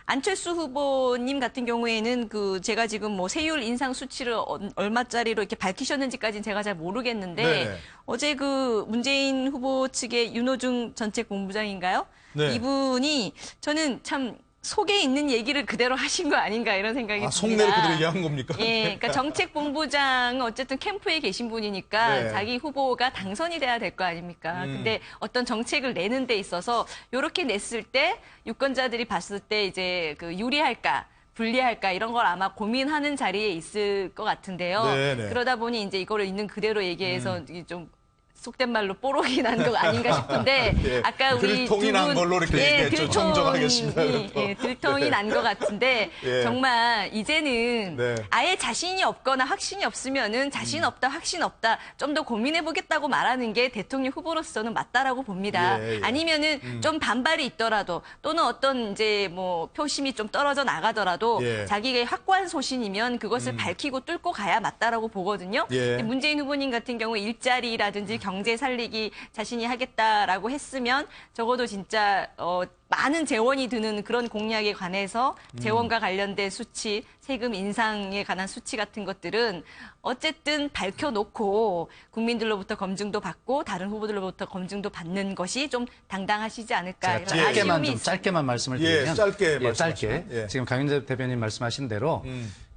Speaker 8: 안철수 후보님 같은 경우에는 그 제가 지금 뭐 세율 인상 수치를 얼마짜리로 이렇게 밝히셨는지까지는 제가 잘 모르겠는데
Speaker 1: 네네.
Speaker 8: 어제 그 문재인 후보 측의 윤호중 전책본부장인가요?
Speaker 1: 네.
Speaker 8: 이분이 저는 참 속에 있는 얘기를 그대로 하신 거 아닌가 이런 생각이 듭니다.
Speaker 1: 속내를 그대로 얘기한 겁니까?
Speaker 8: 예, 그러니까 정책본부장은 어쨌든 캠프에 계신 분이니까
Speaker 1: 네.
Speaker 8: 자기 후보가 당선이 돼야 될 거 아닙니까? 근데 어떤 정책을 내는 데 있어서 이렇게 냈을 때 유권자들이 봤을 때 이제 그 유리할까? 불리할까 이런 걸 아마 고민하는 자리에 있을 것 같은데요.
Speaker 1: 네네.
Speaker 8: 그러다 보니 이제 이거를 있는 그대로 얘기해서 이게 좀 속된 말로 뽀록이 난 거 아닌가 싶은데
Speaker 1: 예.
Speaker 8: 아까 우리
Speaker 1: 들통이 난 걸로 이렇게 얘기했죠. 정정하겠습니다.
Speaker 8: 들통이 난 것 같은데
Speaker 1: 예.
Speaker 8: 정말 이제는
Speaker 1: 네.
Speaker 8: 아예 자신이 없거나 확신이 없으면은 자신 없다 확신 없다 좀 더 고민해 보겠다고 말하는 게 대통령 후보로서는 맞다라고 봅니다.
Speaker 1: 예, 예.
Speaker 8: 아니면은 좀 반발이 있더라도 또는 어떤 이제 뭐 표심이 좀 떨어져 나가더라도
Speaker 1: 예.
Speaker 8: 자기가 확고한 소신이면 그것을 밝히고 뚫고 가야 맞다라고 보거든요.
Speaker 1: 예.
Speaker 8: 근데 문재인 후보님 같은 경우 일자리라든지 경제 살리기 자신이 하겠다라고 했으면 적어도 진짜 많은 재원이 드는 그런 공약에 관해서 재원과 관련된 수치, 세금 인상에 관한 수치 같은 것들은 어쨌든 밝혀놓고 국민들로부터 검증도 받고 다른 후보들로부터 검증도 받는 것이 좀 당당하시지 않을까
Speaker 7: 제가
Speaker 8: 이런
Speaker 7: 짧게만
Speaker 8: 아쉬움이
Speaker 7: 좀
Speaker 8: 있습니다.
Speaker 7: 짧게만 말씀을
Speaker 1: 예,
Speaker 7: 드리면
Speaker 1: 짧게
Speaker 7: 짧게
Speaker 1: 말씀하시면. 예.
Speaker 7: 지금 강윤재 대변인 말씀하신 대로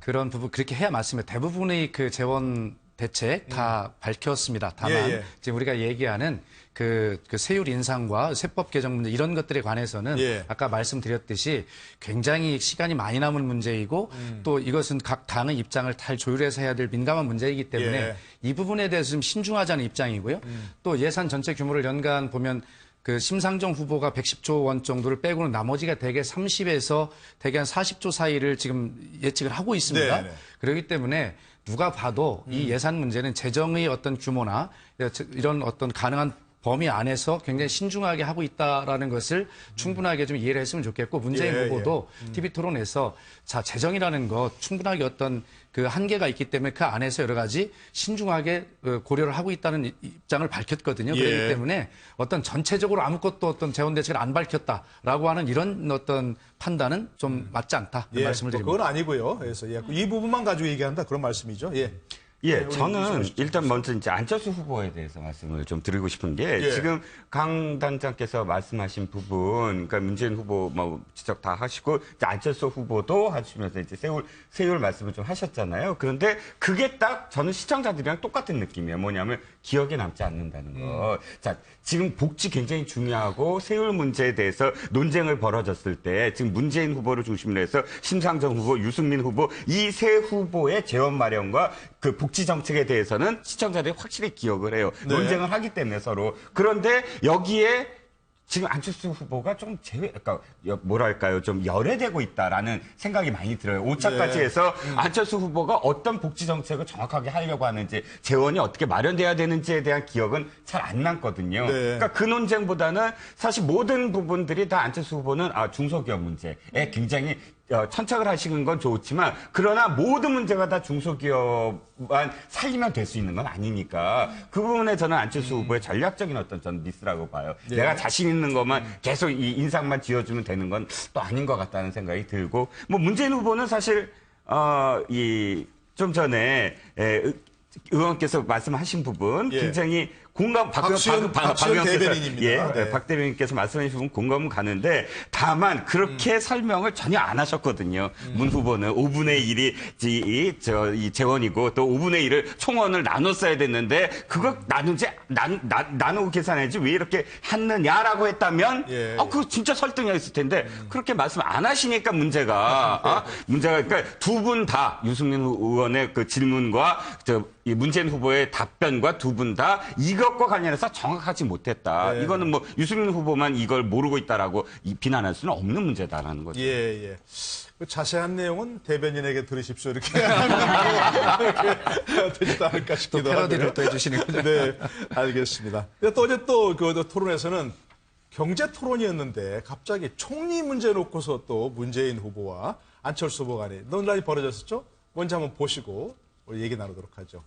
Speaker 7: 그런 부분 그렇게 해야 맞습니다. 대부분의 그 재원 대책 다 밝혔습니다. 다만
Speaker 1: 예, 예.
Speaker 7: 지금 우리가 얘기하는 그 세율 인상과 세법 개정 문제 이런 것들에 관해서는
Speaker 1: 예.
Speaker 7: 아까 말씀드렸듯이 굉장히 시간이 많이 남은 문제이고 또 이것은 각 당의 입장을 잘 조율해서 해야 될 민감한 문제이기 때문에
Speaker 1: 예.
Speaker 7: 이 부분에 대해서 좀 신중하자는 입장이고요. 또 예산 전체 규모를 연간 보면 그 심상정 후보가 110조 원 정도를 빼고는 나머지가 대개 30에서 대개 한 40조 사이를 지금 예측을 하고 있습니다.
Speaker 1: 네.
Speaker 7: 그렇기 때문에 누가 봐도 이 예산 문제는 재정의 어떤 규모나 이런 어떤 가능한 범위 안에서 굉장히 신중하게 하고 있다라는 것을 충분하게 좀 이해를 했으면 좋겠고 문재인
Speaker 1: 예,
Speaker 7: 후보도 TV 토론에서 자 재정이라는 것 충분하게 어떤 그 한계가 있기 때문에 그 안에서 여러 가지 신중하게 고려를 하고 있다는 입장을 밝혔거든요.
Speaker 1: 예.
Speaker 7: 그렇기 때문에 어떤 전체적으로 아무것도 어떤 재원 대책을 안 밝혔다라고 하는 이런 어떤 판단은 좀 맞지 않다
Speaker 1: 예,
Speaker 7: 말씀을 드립니다.
Speaker 1: 그건 아니고요. 그래서 예, 이 부분만 가지고 얘기한다 그런 말씀이죠. 예.
Speaker 9: 예, 저는 일단 먼저 이제 안철수 후보에 대해서 말씀을 좀 드리고 싶은 게
Speaker 1: 예.
Speaker 9: 지금 강 단장께서 말씀하신 부분, 그러니까 문재인 후보 뭐 지적 다 하시고 이제 안철수 후보도 하시면서 이제 세율 말씀을 좀 하셨잖아요. 그런데 그게 딱 저는 시청자들이랑 똑같은 느낌이에요. 뭐냐면 기억에 남지 않는다는 거. 자, 지금 복지 굉장히 중요하고 세율 문제에 대해서 논쟁을 벌어졌을 때 지금 문재인 후보를 중심으로 해서 심상정 후보, 유승민 후보 이 세 후보의 재원 마련과 그 복지 정책에 대해서는 시청자들이 확실히 기억을 해요.
Speaker 1: 네.
Speaker 9: 논쟁을 하기 때문에 서로. 그런데 여기에 지금 안철수 후보가 좀 그러니까 뭐랄까요, 좀 열애되고 있다라는 생각이 많이 들어요. 5차까지
Speaker 1: 네.
Speaker 9: 해서 안철수 후보가 어떤 복지 정책을 정확하게 하려고 하는지, 재원이 어떻게 마련돼야 되는지에 대한 기억은 잘 안 남거든요.
Speaker 1: 네.
Speaker 9: 그러니까 그 논쟁보다는 사실 모든 부분들이 다 안철수 후보는 중소기업 문제에 굉장히 천착을 하시는 건 좋지만 그러나 모든 문제가 다 중소기업만 살리면 될 수 있는 건 아니니까 그 부분에 저는 안철수 후보의 전략적인 어떤 전 미스라고 봐요.
Speaker 1: 예.
Speaker 9: 내가 자신 있는 것만 계속 이 인상만 지어주면 되는 건 또 아닌 것 같다는 생각이 들고 뭐 문재인 후보는 사실 좀 전에 의원께서 말씀하신 부분
Speaker 1: 예.
Speaker 9: 굉장히 공감
Speaker 1: 박수현 대변인입니다.
Speaker 9: 예,
Speaker 1: 네.
Speaker 9: 박 대변인께서 말씀해 주신 공감은 가는데 다만 그렇게 설명을 전혀 안 하셨거든요. 문 후보는 5분의 1이 이 재원이고 또 5분의 1을 총원을 나눠 써야 됐는데 그걸 나누고 계산해야지 왜 이렇게 했느냐라고 했다면
Speaker 1: 예.
Speaker 9: 그거 진짜 설득력있을 텐데 그렇게 말씀 안 하시니까 문제가 그러니까 두 분 다 유승민 의원의 그 질문과 이 문재인 후보의 답변과 두 분 다 이것과 관련해서 정확하지 못했다.
Speaker 1: 네.
Speaker 9: 이거는 뭐 유승민 후보만 이걸 모르고 있다라고 비난할 수는 없는 문제다라는 거죠.
Speaker 1: 예, 예. 그 자세한 내용은 대변인에게 들으십시오. 이렇게 하면 되지도 않을까 싶기도 하고요.
Speaker 7: 패러디를 또 해주시는 거죠.
Speaker 1: 네, 알겠습니다. 또 어제 또 그 토론에서는 경제 토론이었는데 갑자기 총리 문제 놓고서 또 문재인 후보와 안철수 후보 간에 논란이 벌어졌었죠? 먼저 한번 보시고 우리 얘기 나누도록 하죠.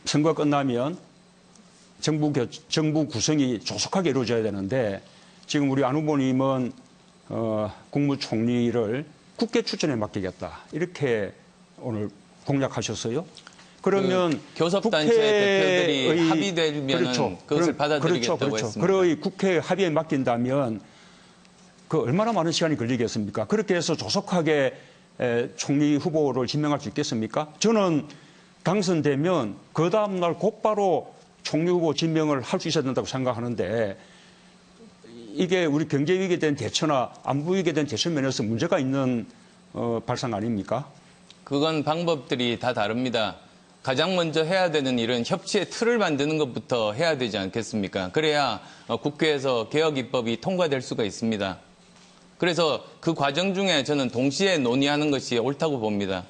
Speaker 10: 선거 끝나면 정부 구성이 조속하게 이루어져야 되는데 지금 우리 안 후보님은 국무총리를 국회 추천에 맡기겠다 이렇게 오늘 공약하셨어요. 그러면
Speaker 4: 교섭단체 대표들이 합의되면 그것을 받아들이겠다고 했습니다.
Speaker 10: 그러이 국회 합의에 맡긴다면 그 얼마나 많은 시간이 걸리겠습니까? 그렇게 해서 조속하게 총리 후보를 지명할 수 있겠습니까? 저는 당선되면 그 다음날 곧바로 총리 후보 지명을 할 수 있어야 된다고 생각하는데 이게 우리 경제 위기에 대한 대처나 안보 위기에 대한 대처 면에서 문제가 있는 발상 아닙니까?
Speaker 4: 그건 방법들이 다 다릅니다. 가장 먼저 해야 되는 일은 협치의 틀을 만드는 것부터 해야 되지 않겠습니까? 그래야 국회에서 개혁 입법이 통과될 수가 있습니다. 그래서 그 과정 중에 저는 동시에 논의하는 것이 옳다고 봅니다.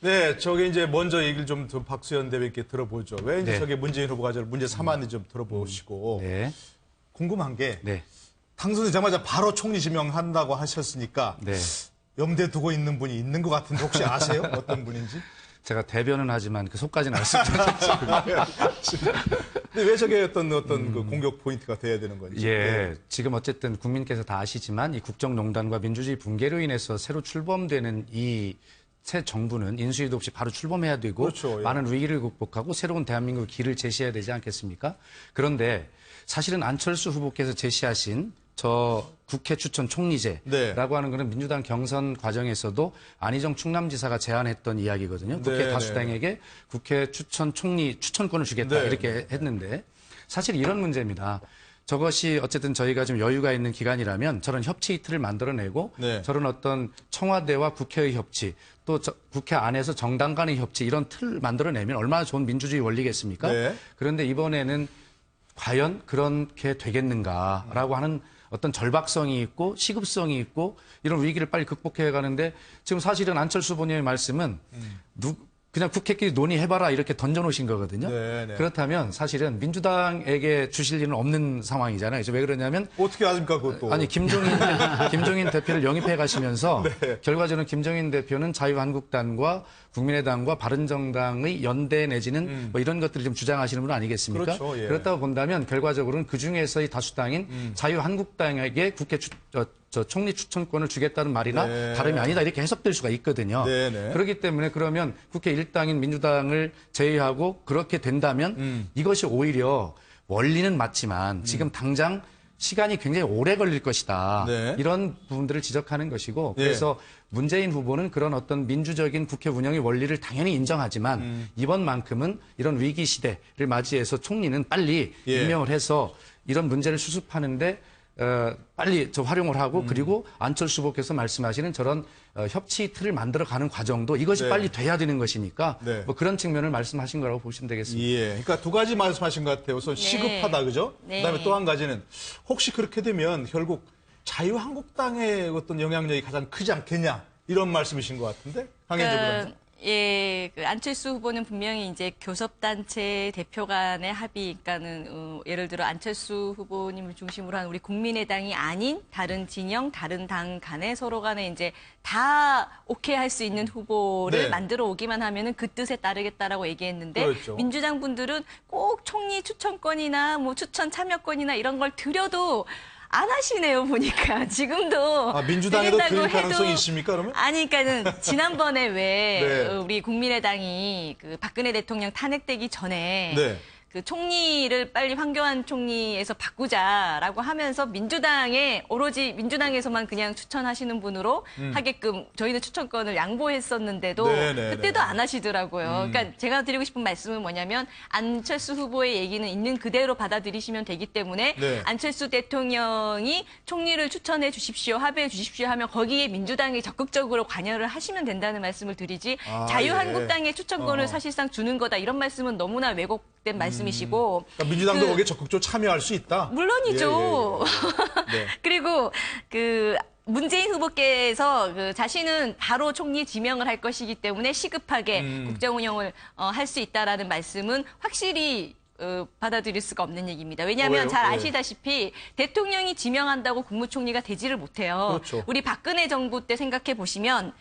Speaker 1: 네, 저기 이제 먼저 얘기를 좀 박수현 대변인께 들어보죠. 왜 이제
Speaker 7: 네.
Speaker 1: 저게 문재인 후보가 저를 문제 삼았는지 좀 들어보시고
Speaker 7: 네.
Speaker 1: 궁금한 게
Speaker 7: 네.
Speaker 1: 당선되자마자 바로 총리 지명한다고 하셨으니까
Speaker 7: 네.
Speaker 1: 염두에 두고 있는 분이 있는 것 같은데 혹시 아세요? 어떤 분인지?
Speaker 7: 제가 대변은 하지만 그 속까지는 알 수 없어요.
Speaker 1: 근데 왜 저게 어떤 그 공격 포인트가 돼야 되는 건지?
Speaker 7: 예,
Speaker 1: 네.
Speaker 7: 지금 어쨌든 국민께서 다 아시지만 이 국정농단과 민주주의 붕괴로 인해서 새로 출범되는 이 새 정부는 인수위도 없이 바로 출범해야 되고
Speaker 1: 그렇죠, 예.
Speaker 7: 많은 위기를 극복하고 새로운 대한민국 길을 제시해야 되지 않겠습니까? 그런데 사실은 안철수 후보께서 제시하신 저 국회 추천 총리제라고
Speaker 1: 네.
Speaker 7: 하는 것은 민주당 경선 과정에서도 안희정 충남지사가 제안했던 이야기거든요. 국회
Speaker 1: 네,
Speaker 7: 다수당에게 국회 추천 총리 추천권을 주겠다
Speaker 1: 네.
Speaker 7: 이렇게 했는데 사실 이런 문제입니다. 저것이 어쨌든 저희가 좀 여유가 있는 기간이라면 저런 협치 이틀을 만들어내고
Speaker 1: 네.
Speaker 7: 저런 어떤 청와대와 국회의 협치 또 국회 안에서 정당 간의 협치 이런 틀을 만들어내면 얼마나 좋은 민주주의 원리겠습니까?
Speaker 1: 네.
Speaker 7: 그런데 이번에는 과연 그렇게 되겠는가라고 하는 어떤 절박성이 있고 시급성이 있고 이런 위기를 빨리 극복해 가는데 지금 사실은 안철수 후보님의 말씀은 그냥 국회끼리 논의해봐라 이렇게 던져놓으신 거거든요.
Speaker 1: 네네.
Speaker 7: 그렇다면 사실은 민주당에게 주실 일은 없는 상황이잖아요. 왜 그러냐면
Speaker 1: 어떻게 아십니까 그것도?
Speaker 7: 아니 김종인 대표를 영입해 가시면서
Speaker 1: 네.
Speaker 7: 결과적으로 김종인 대표는 자유한국당과 국민의당과 바른정당의 연대 내지는 뭐 이런 것들을 좀 주장하시는 분 아니겠습니까?
Speaker 1: 그렇죠, 예.
Speaker 7: 그렇다고 본다면 결과적으로는 그 중에서의 다수당인 자유한국당에게 국회 총리 추천권을 주겠다는 말이나
Speaker 1: 네.
Speaker 7: 다름이 아니다 이렇게 해석될 수가 있거든요.
Speaker 1: 네네.
Speaker 7: 그렇기 때문에 그러면 국회 일당인 민주당을 제외하고 그렇게 된다면 이것이 오히려 원리는 맞지만 지금 당장 시간이 굉장히 오래 걸릴 것이다.
Speaker 1: 네.
Speaker 7: 이런 부분들을 지적하는 것이고
Speaker 1: 네.
Speaker 7: 그래서 문재인 후보는 그런 어떤 민주적인 국회 운영의 원리를 당연히 인정하지만 이번만큼은 이런 위기 시대를 맞이해서 총리는 빨리
Speaker 1: 예.
Speaker 7: 임명을 해서 이런 문제를 수습하는데 빨리 활용을 하고 그리고 안철수 후보께서 말씀하시는 저런 협치 틀을 만들어가는 과정도 이것이
Speaker 1: 네.
Speaker 7: 빨리 돼야 되는 것이니까
Speaker 1: 네.
Speaker 7: 뭐 그런 측면을 말씀하신 거라고 보시면 되겠습니다.
Speaker 1: 예. 그러니까 두 가지 말씀하신 것 같아요. 우선 시급하다, 그죠?
Speaker 8: 네.
Speaker 1: 그다음에 또 한 가지는 혹시 그렇게 되면 결국 자유한국당의 어떤 영향력이 가장 크지 않겠냐 이런 말씀이신 것 같은데 강현재 부장님.
Speaker 8: 예, 그 안철수 후보는 분명히 이제 교섭단체 대표 간의 합의, 그러니까는 예를 들어 안철수 후보님을 중심으로 한 우리 국민의당이 아닌 다른 진영, 다른 당 간에 서로 간에 이제 다 오케이 할 수 있는 후보를
Speaker 1: 네.
Speaker 8: 만들어 오기만 하면은 그 뜻에 따르겠다라고 얘기했는데
Speaker 1: 그렇죠.
Speaker 8: 민주당 분들은 꼭 총리 추천권이나 뭐 추천 참여권이나 이런 걸 드려도 안 하시네요, 보니까. 지금도.
Speaker 1: 아, 민주당에도
Speaker 8: 드린다고
Speaker 1: 드릴 가능성이
Speaker 8: 해도
Speaker 1: 있습니까, 그러면?
Speaker 8: 아니, 그러니까는 지난번에 왜
Speaker 1: 네.
Speaker 8: 우리 국민의당이 그 박근혜 대통령 탄핵되기 전에
Speaker 1: 네.
Speaker 8: 그 총리를 빨리 황교안 총리에서 바꾸자라고 하면서 민주당에 오로지 민주당에서만 그냥 추천하시는 분으로 하게끔 저희는 추천권을 양보했었는데도 그때도 안 하시더라고요. 그러니까 제가 드리고 싶은 말씀은 뭐냐면 안철수 후보의 얘기는 있는 그대로 받아들이시면 되기 때문에 안철수 대통령이 총리를 추천해 주십시오, 합의해 주십시오 하면 거기에 민주당이 적극적으로 관여를 하시면 된다는 말씀을 드리지 자유한국당의 추천권을 사실상 주는 거다 이런 말씀은 너무나 왜곡된 말씀이시고
Speaker 1: 그러니까 민주당도 거기에 적극적으로 참여할 수 있다?
Speaker 8: 물론이죠.
Speaker 1: 네.
Speaker 8: 그리고 그 문재인 후보께서 그 자신은 바로 총리 지명을 할 것이기 때문에 시급하게 국정 운영을 할 수 있다라는 말씀은 확실히 받아들일 수가 없는 얘기입니다. 왜냐하면 잘 아시다시피 대통령이 지명한다고 국무총리가 되지를 못해요.
Speaker 1: 그렇죠.
Speaker 8: 우리 박근혜 정부 때 생각해 보시면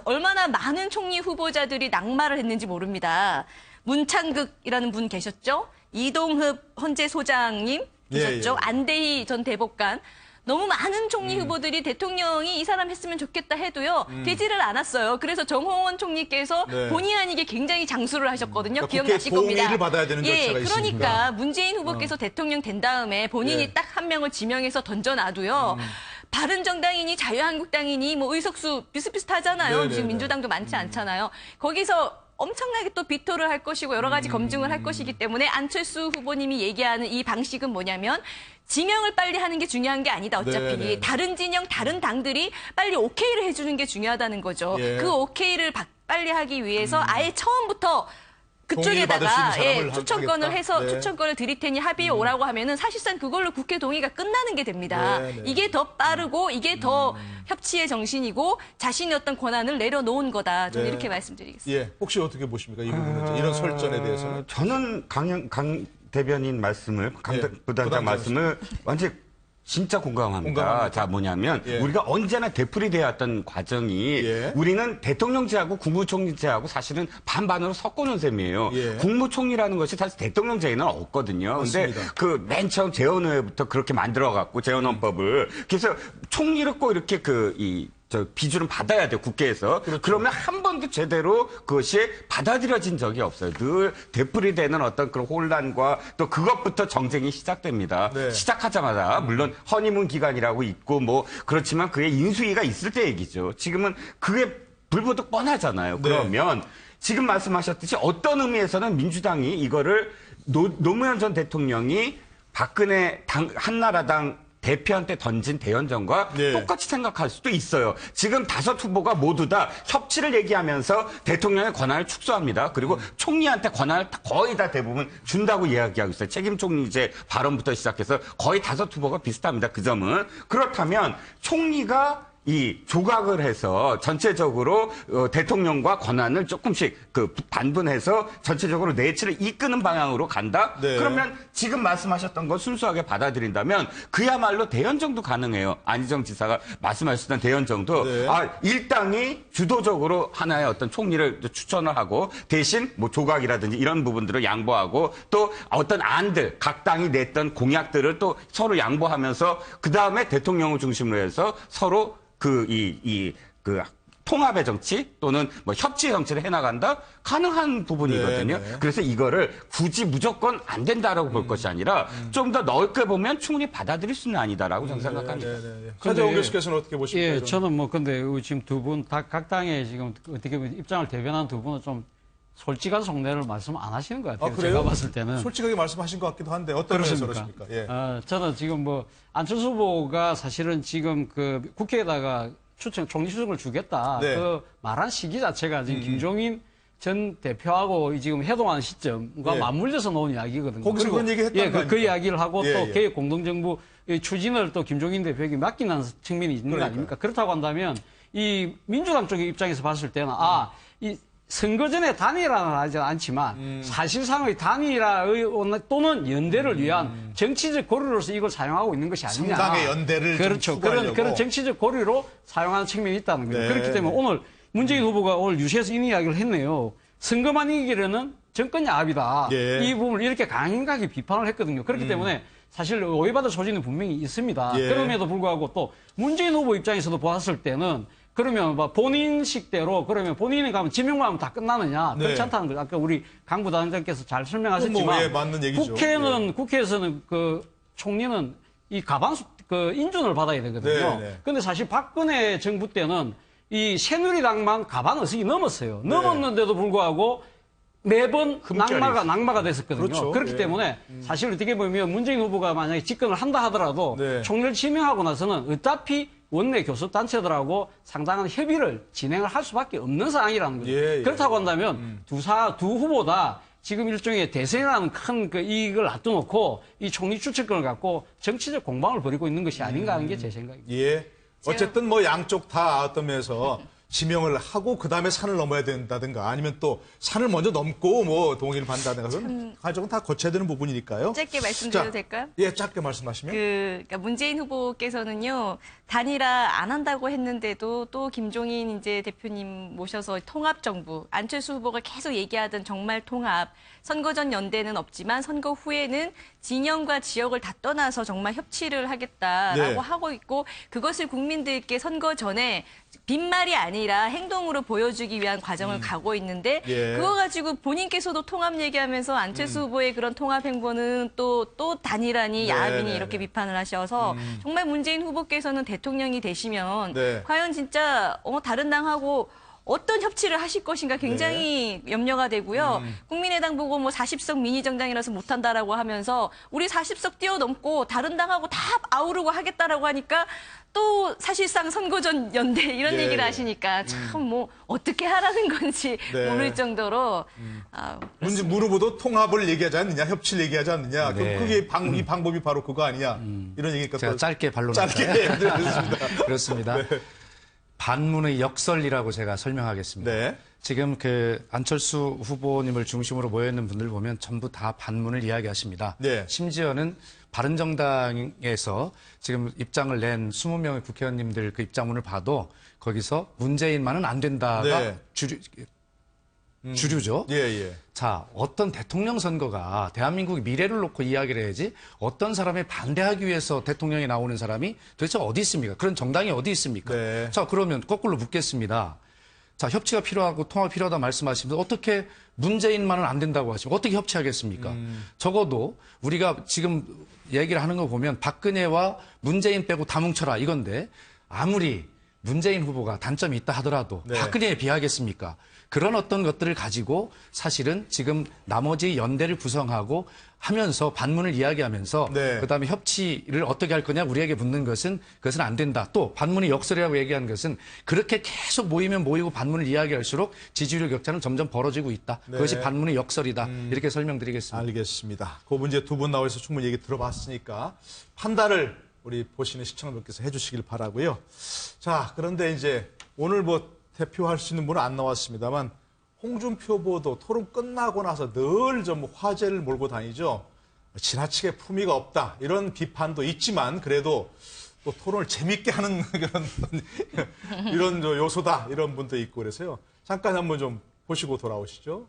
Speaker 8: 얼마나 많은 총리 후보자들이 낙마를 했는지 모릅니다. 문창극이라는 분 계셨죠? 이동흡 헌재 소장님 계셨죠? 안대희 전 대법관. 너무 많은 총리 후보들이 대통령이 이 사람 했으면 좋겠다 해도요. 되지를 않았어요. 그래서 정홍원 총리께서 본의 아니게 굉장히 장수를 하셨거든요.
Speaker 1: 그러니까
Speaker 8: 기억나실 겁니다.
Speaker 1: 동의를 받아야 되는 절차가
Speaker 8: 그러니까
Speaker 1: 있으니까.
Speaker 8: 문재인 후보께서 대통령 된 다음에 본인이 딱 한 명을 지명해서 던져놔도요. 바른정당이니 자유한국당이니 뭐 의석수 비슷비슷하잖아요. 지금 민주당도 많지 않잖아요. 거기서 엄청나게 또 비토를 할 것이고 여러 가지 검증을 할 것이기 때문에 안철수 후보님이 얘기하는 이 방식은 뭐냐면 지명을 빨리 하는 게 중요한 게 아니다. 어차피 다른 진영, 다른 당들이 빨리 오케이를 해주는 게 중요하다는 거죠. 그 오케이를 빨리 하기 위해서 아예 처음부터 그쪽에다가 추천권을 해서 추천권을 드릴 테니 합의에 오라고 하면은 사실상 그걸로 국회 동의가 끝나는 게 됩니다. 이게 더 빠르고 이게 더 협치의 정신이고 자신의 어떤 권한을 내려놓은 거다. 저는 이렇게 말씀드리겠습니다.
Speaker 1: 혹시 어떻게 보십니까? 이 부분은 이런 설전에 대해서는?
Speaker 9: 저는 강 대변인 말씀을, 부단장 말씀을 완전히 진짜 공감합니다. 자, 뭐냐면 우리가 언제나 되풀이되어 왔던 과정이 우리는 대통령제하고 국무총리제하고 사실은 반반으로 섞어놓은 셈이에요. 국무총리라는 것이 사실 대통령제에는 없거든요. 근데 그 맨 처음 재헌회부터 그렇게 만들어갖고 재헌헌법을 그래서 총리를 꼭 이렇게 비준은 받아야 돼요, 국회에서. 그러면 한 번도 제대로 그것이 받아들여진 적이 없어요. 늘 되풀이되는 어떤 그런 혼란과 또 그것부터 정쟁이 시작됩니다. 시작하자마자, 물론 허니문 기간이라고 있고 그렇지만 그의 인수위가 있을 때 얘기죠. 지금은 그게 불보듯 뻔하잖아요. 그러면 지금 말씀하셨듯이 어떤 의미에서는 민주당이 이거를 노무현 전 대통령이 박근혜 한나라당 대표한테 던진 대연정과 똑같이 생각할 수도 있어요. 지금 5 후보가 모두 다 협치를 얘기하면서 대통령의 권한을 축소합니다. 그리고 총리한테 권한을 거의 다 대부분 준다고 이야기하고 있어요. 책임 총리제 발언부터 시작해서 거의 5 후보가 비슷합니다. 그 점은. 그렇다면 총리가 이 조각을 해서 전체적으로 대통령과 권한을 조금씩 반분해서 전체적으로 내치를 이끄는 방향으로 간다? 그러면 지금 말씀하셨던 거 순수하게 받아들인다면 그야말로 대연정도 가능해요. 안희정 지사가 말씀하셨던 대연정도 일당이 주도적으로 하나의 어떤 총리를 추천을 하고 대신 조각이라든지 이런 부분들을 양보하고 또 어떤 안들 각 당이 냈던 공약들을 또 서로 양보하면서 그 다음에 대통령을 중심으로 해서 서로 통합의 정치 또는 협치의 정치를 해나간다? 가능한 부분이거든요. 그래서 이거를 굳이 무조건 안 된다라고 볼 것이 아니라 좀 더 넓게 보면 충분히 받아들일 수는 아니다라고 저는 생각합니다.
Speaker 1: 차재홍 교수께서는 어떻게 보십니까?
Speaker 2: 저는 근데 지금 두 분 각 당의 지금 어떻게 보면 입장을 대변한 두 분은 좀 솔직한 속내를 말씀 안 하시는 것 같아요. 제가 봤을 때는.
Speaker 1: 솔직하게 말씀하신 것 같기도 한데 어떤 면에서 그렇습니까?
Speaker 2: 저는 지금 안철수 후보가 사실은 지금 국회에다가 총리 추천을 주겠다. 그 말한 시기 자체가 지금 김종인 전 대표하고 지금 회동하는 시점과 맞물려서 나온 이야기거든요.
Speaker 1: 거기서 그런 얘기 했단
Speaker 2: 그 이야기를 하고 또 개혁 공동정부 추진을 또 김종인 대표에게 맡기는 측면이 있는 거 아닙니까? 그렇다고 한다면 이 민주당 쪽의 입장에서 봤을 때는 이 선거 전에 단일화는 하지 않지만 사실상의 단일화 또는 연대를 위한 정치적 고리로서 이걸 사용하고 있는 것이 아니냐.
Speaker 1: 상당의 연대를
Speaker 2: 그렇죠. 그런 정치적 고리로 사용하는 측면이 있다는 거예요. 그렇기 때문에 오늘 문재인 후보가 오늘 유세에서 이 이야기를 했네요. 선거만 이기려는 정권 야합이다. 이 부분을 이렇게 강하게 비판을 했거든요. 그렇기 때문에 사실 오해받을 소지는 분명히 있습니다. 그럼에도 불구하고 또 문재인 후보 입장에서도 보았을 때는 그러면 뭐 본인식대로 그러면 본인이 가면 지명만 하면 다 끝나느냐?
Speaker 1: 네.
Speaker 2: 그렇지 않다는 거죠. 아까 우리 강 부단장께서 잘 설명하셨지만
Speaker 1: 예, 맞는 얘기죠.
Speaker 2: 국회에서는 그 총리는 이 그 인준을 받아야 되거든요.
Speaker 1: 네.
Speaker 2: 근데 사실 박근혜 정부 때는 이 새누리당만 가반 의석이 넘었어요. 넘었는데도 불구하고 매번 낙마가 됐었거든요.
Speaker 1: 그렇죠.
Speaker 2: 그렇기
Speaker 1: 예.
Speaker 2: 때문에 사실 어떻게 보면 문재인 후보가 만약에 집권을 한다 하더라도
Speaker 1: 네.
Speaker 2: 총리를 지명하고 나서는 어차피 원내 교섭단체들하고 상당한 협의를 진행을 할 수밖에 없는 상황이라는 거죠.
Speaker 1: 예.
Speaker 2: 그렇다고 한다면 두 후보 다 지금 일종의 대선이라는 큰 그 이익을 놔둬놓고 이 총리 추천권을 갖고 정치적 공방을 벌이고 있는 것이 아닌가 하는 게 제 생각입니다.
Speaker 1: 예. 어쨌든 뭐 양쪽 다 어떤 면에서 지명을 하고 그다음에 산을 넘어야 된다든가 아니면 또 산을 먼저 넘고 뭐 동의를 받는다든가 그건 가족은 다 거쳐야 되는 부분이니까요.
Speaker 8: 짧게 말씀드려도
Speaker 1: 자,
Speaker 8: 될까요?
Speaker 1: 예, 짧게 말씀하시면.
Speaker 8: 그러니까 문재인 후보께서는요, 단일화 안 한다고 했는데도 또 김종인 이제 대표님 모셔서 통합정부, 안철수 후보가 계속 얘기하던 정말 통합, 선거 전 연대는 없지만 선거 후에는 진영과 지역을 다 떠나서 정말 협치를 하겠다라고
Speaker 1: 네.
Speaker 8: 하고 있고 그것을 국민들께 선거 전에 빈말이 아니라 행동으로 보여주기 위한 과정을 가고 있는데
Speaker 1: 예.
Speaker 8: 그거 가지고 본인께서도 통합 얘기하면서 안철수 후보의 그런 통합 행보는 또 단일하니 야합이니
Speaker 1: 네.
Speaker 8: 이렇게 비판을 하셔서 정말 문재인 후보께서는 대통령이 되시면
Speaker 1: 네.
Speaker 8: 과연 진짜 다른 당하고 어떤 협치를 하실 것인가 굉장히 염려가 되고요. 국민의당 보고 뭐 40석 미니정당이라서 못한다라고 하면서 우리 40석 뛰어넘고 다른 당하고 다 아우르고 하겠다라고 하니까 또 사실상 선거 전 연대 이런
Speaker 1: 예,
Speaker 8: 얘기를
Speaker 1: 예.
Speaker 8: 하시니까 참 뭐 어떻게 하라는 건지
Speaker 1: 네.
Speaker 8: 모를 정도로
Speaker 1: 문재인 후보도 통합을 얘기하지 않느냐, 협치를 얘기하지 않느냐.
Speaker 7: 네.
Speaker 1: 그게 이 방법이 바로 그거 아니냐. 이런 얘기니까
Speaker 7: 제가
Speaker 1: 또
Speaker 7: 짧게 반론할까요?
Speaker 1: 짧게 그렇습니다.
Speaker 7: 그렇습니다. 반문의 역설이라고 제가 설명하겠습니다.
Speaker 1: 네.
Speaker 7: 지금 그 안철수 후보님을 중심으로 모여있는 분들 보면 전부 다 반문을 이야기하십니다.
Speaker 1: 네.
Speaker 7: 심지어는 바른정당에서 지금 입장을 낸 20명의 국회의원님들 그 입장문을 봐도 거기서 문재인만은 안 된다가
Speaker 1: 네.
Speaker 7: 주류죠.
Speaker 1: 예, 예.
Speaker 7: 자, 어떤 대통령 선거가 대한민국의 미래를 놓고 이야기를 해야지 어떤 사람에 반대하기 위해서 대통령이 나오는 사람이 도대체 어디 있습니까? 그런 정당이 어디 있습니까?
Speaker 1: 네.
Speaker 7: 자, 그러면 거꾸로 묻겠습니다. 자, 협치가 필요하고 통합이 필요하다 말씀하시면서 어떻게 문재인만은 안 된다고 하시면 어떻게 협치하겠습니까? 적어도 우리가 지금 얘기를 하는 거 보면 박근혜와 문재인 빼고 다 뭉쳐라 이건데 아무리 문재인 후보가 단점이 있다 하더라도
Speaker 1: 네.
Speaker 7: 박근혜에 비하겠습니까? 그런 어떤 것들을 가지고 사실은 지금 나머지 연대를 구성하고 하면서 반문을 이야기하면서
Speaker 1: 네.
Speaker 7: 그다음에 협치를 어떻게 할 거냐 우리에게 묻는 것은 그것은 안 된다. 또 반문의 역설이라고 얘기하는 것은 그렇게 계속 모이면 모이고 반문을 이야기할수록 지지율 격차는 점점 벌어지고 있다.
Speaker 1: 네.
Speaker 7: 그것이 반문의 역설이다. 이렇게 설명드리겠습니다.
Speaker 1: 알겠습니다. 그 문제 두 분 나와서 충분히 얘기 들어봤으니까 판단을 우리 보시는 시청자분께서 해주시길 바라고요. 자, 그런데 이제 오늘 뭐 대표할 수 있는 분은 안 나왔습니다만 홍준표 후보도 토론 끝나고 나서 늘 좀 화제를 몰고 다니죠. 지나치게 품위가 없다 이런 비판도 있지만 그래도 또 토론을 재밌게 하는 이런 요소다 이런 분도 있고 그래서요. 잠깐 한번 좀 보시고 돌아오시죠.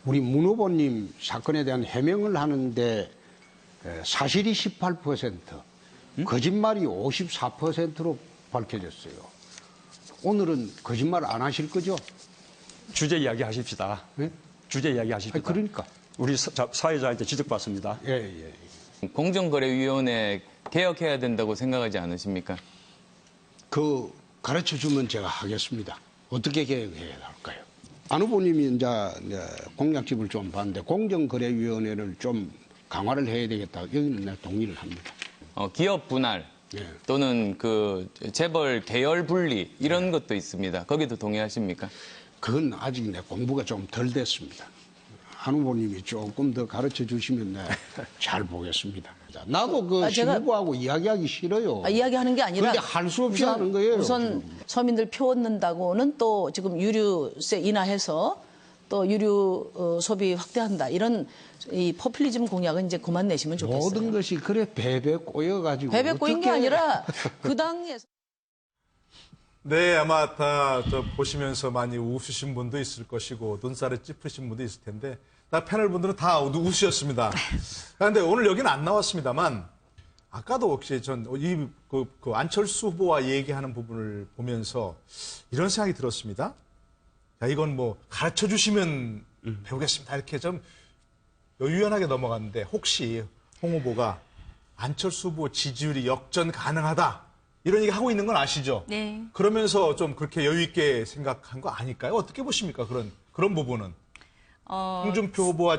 Speaker 3: 우리 문 후보님 사건에 대한 해명을 하는데 사실이 18%, 거짓말이 54%로 밝혀졌어요. 오늘은 거짓말 안 하실 거죠?
Speaker 10: 주제 이야기 하십시다.
Speaker 3: 네?
Speaker 10: 주제 이야기 하십시다.
Speaker 3: 그러니까.
Speaker 10: 우리 사회자한테 지적받습니다.
Speaker 3: 예.
Speaker 4: 공정거래위원회 개혁해야 된다고 생각하지 않으십니까?
Speaker 3: 그 가르쳐 주면 제가 하겠습니다. 어떻게 개혁해야 할까요? 안 후보님이 이제 공약집을 좀 봤는데 공정거래위원회를 좀 강화를 해야 되겠다. 여기는 내가 동의를 합니다.
Speaker 4: 기업 분할
Speaker 3: 예.
Speaker 4: 또는 그 재벌 계열 분리 이런 것도 있습니다. 거기도 동의하십니까?
Speaker 3: 그건 아직 내 공부가 좀 덜 됐습니다. 안 후보님이 조금 더 가르쳐 주시면 잘 보겠습니다. 나도 그 신후보하고 이야기하기 싫어요.
Speaker 6: 이야기하는 게 아니라
Speaker 3: 근데 할 수 없이 하는 거예요.
Speaker 6: 우선
Speaker 3: 지금.
Speaker 6: 서민들 표 얻는다고는 또 지금 유류세 인하해서 또 유류 소비 확대한다. 이런 이 포퓰리즘 공약은 이제 그만 내시면 좋겠어요.
Speaker 3: 모든 것이 그래 배배 꼬여가지고.
Speaker 6: 배배 꼬인 게
Speaker 3: 어떻게
Speaker 6: 아니라 그 당에서.
Speaker 1: 네, 아마 다 보시면서 많이 웃으신 분도 있을 것이고 눈살을 찌푸리신 분도 있을 텐데 다 패널 분들은 다 웃으셨습니다. 그런데 오늘 여기는 안 나왔습니다만 아까도 혹시 그 안철수 후보와 얘기하는 부분을 보면서 이런 생각이 들었습니다. 자, 이건 뭐 가르쳐 주시면 배우겠습니다. 이렇게 좀 유연하게 넘어갔는데 혹시 홍 후보가 안철수 후보 지지율이 역전 가능하다 이런 얘기 하고 있는 건 아시죠?
Speaker 8: 네.
Speaker 1: 그러면서 좀 그렇게 여유 있게 생각한 거 아닐까요? 어떻게 보십니까? 그런 부분은 홍준표 후보와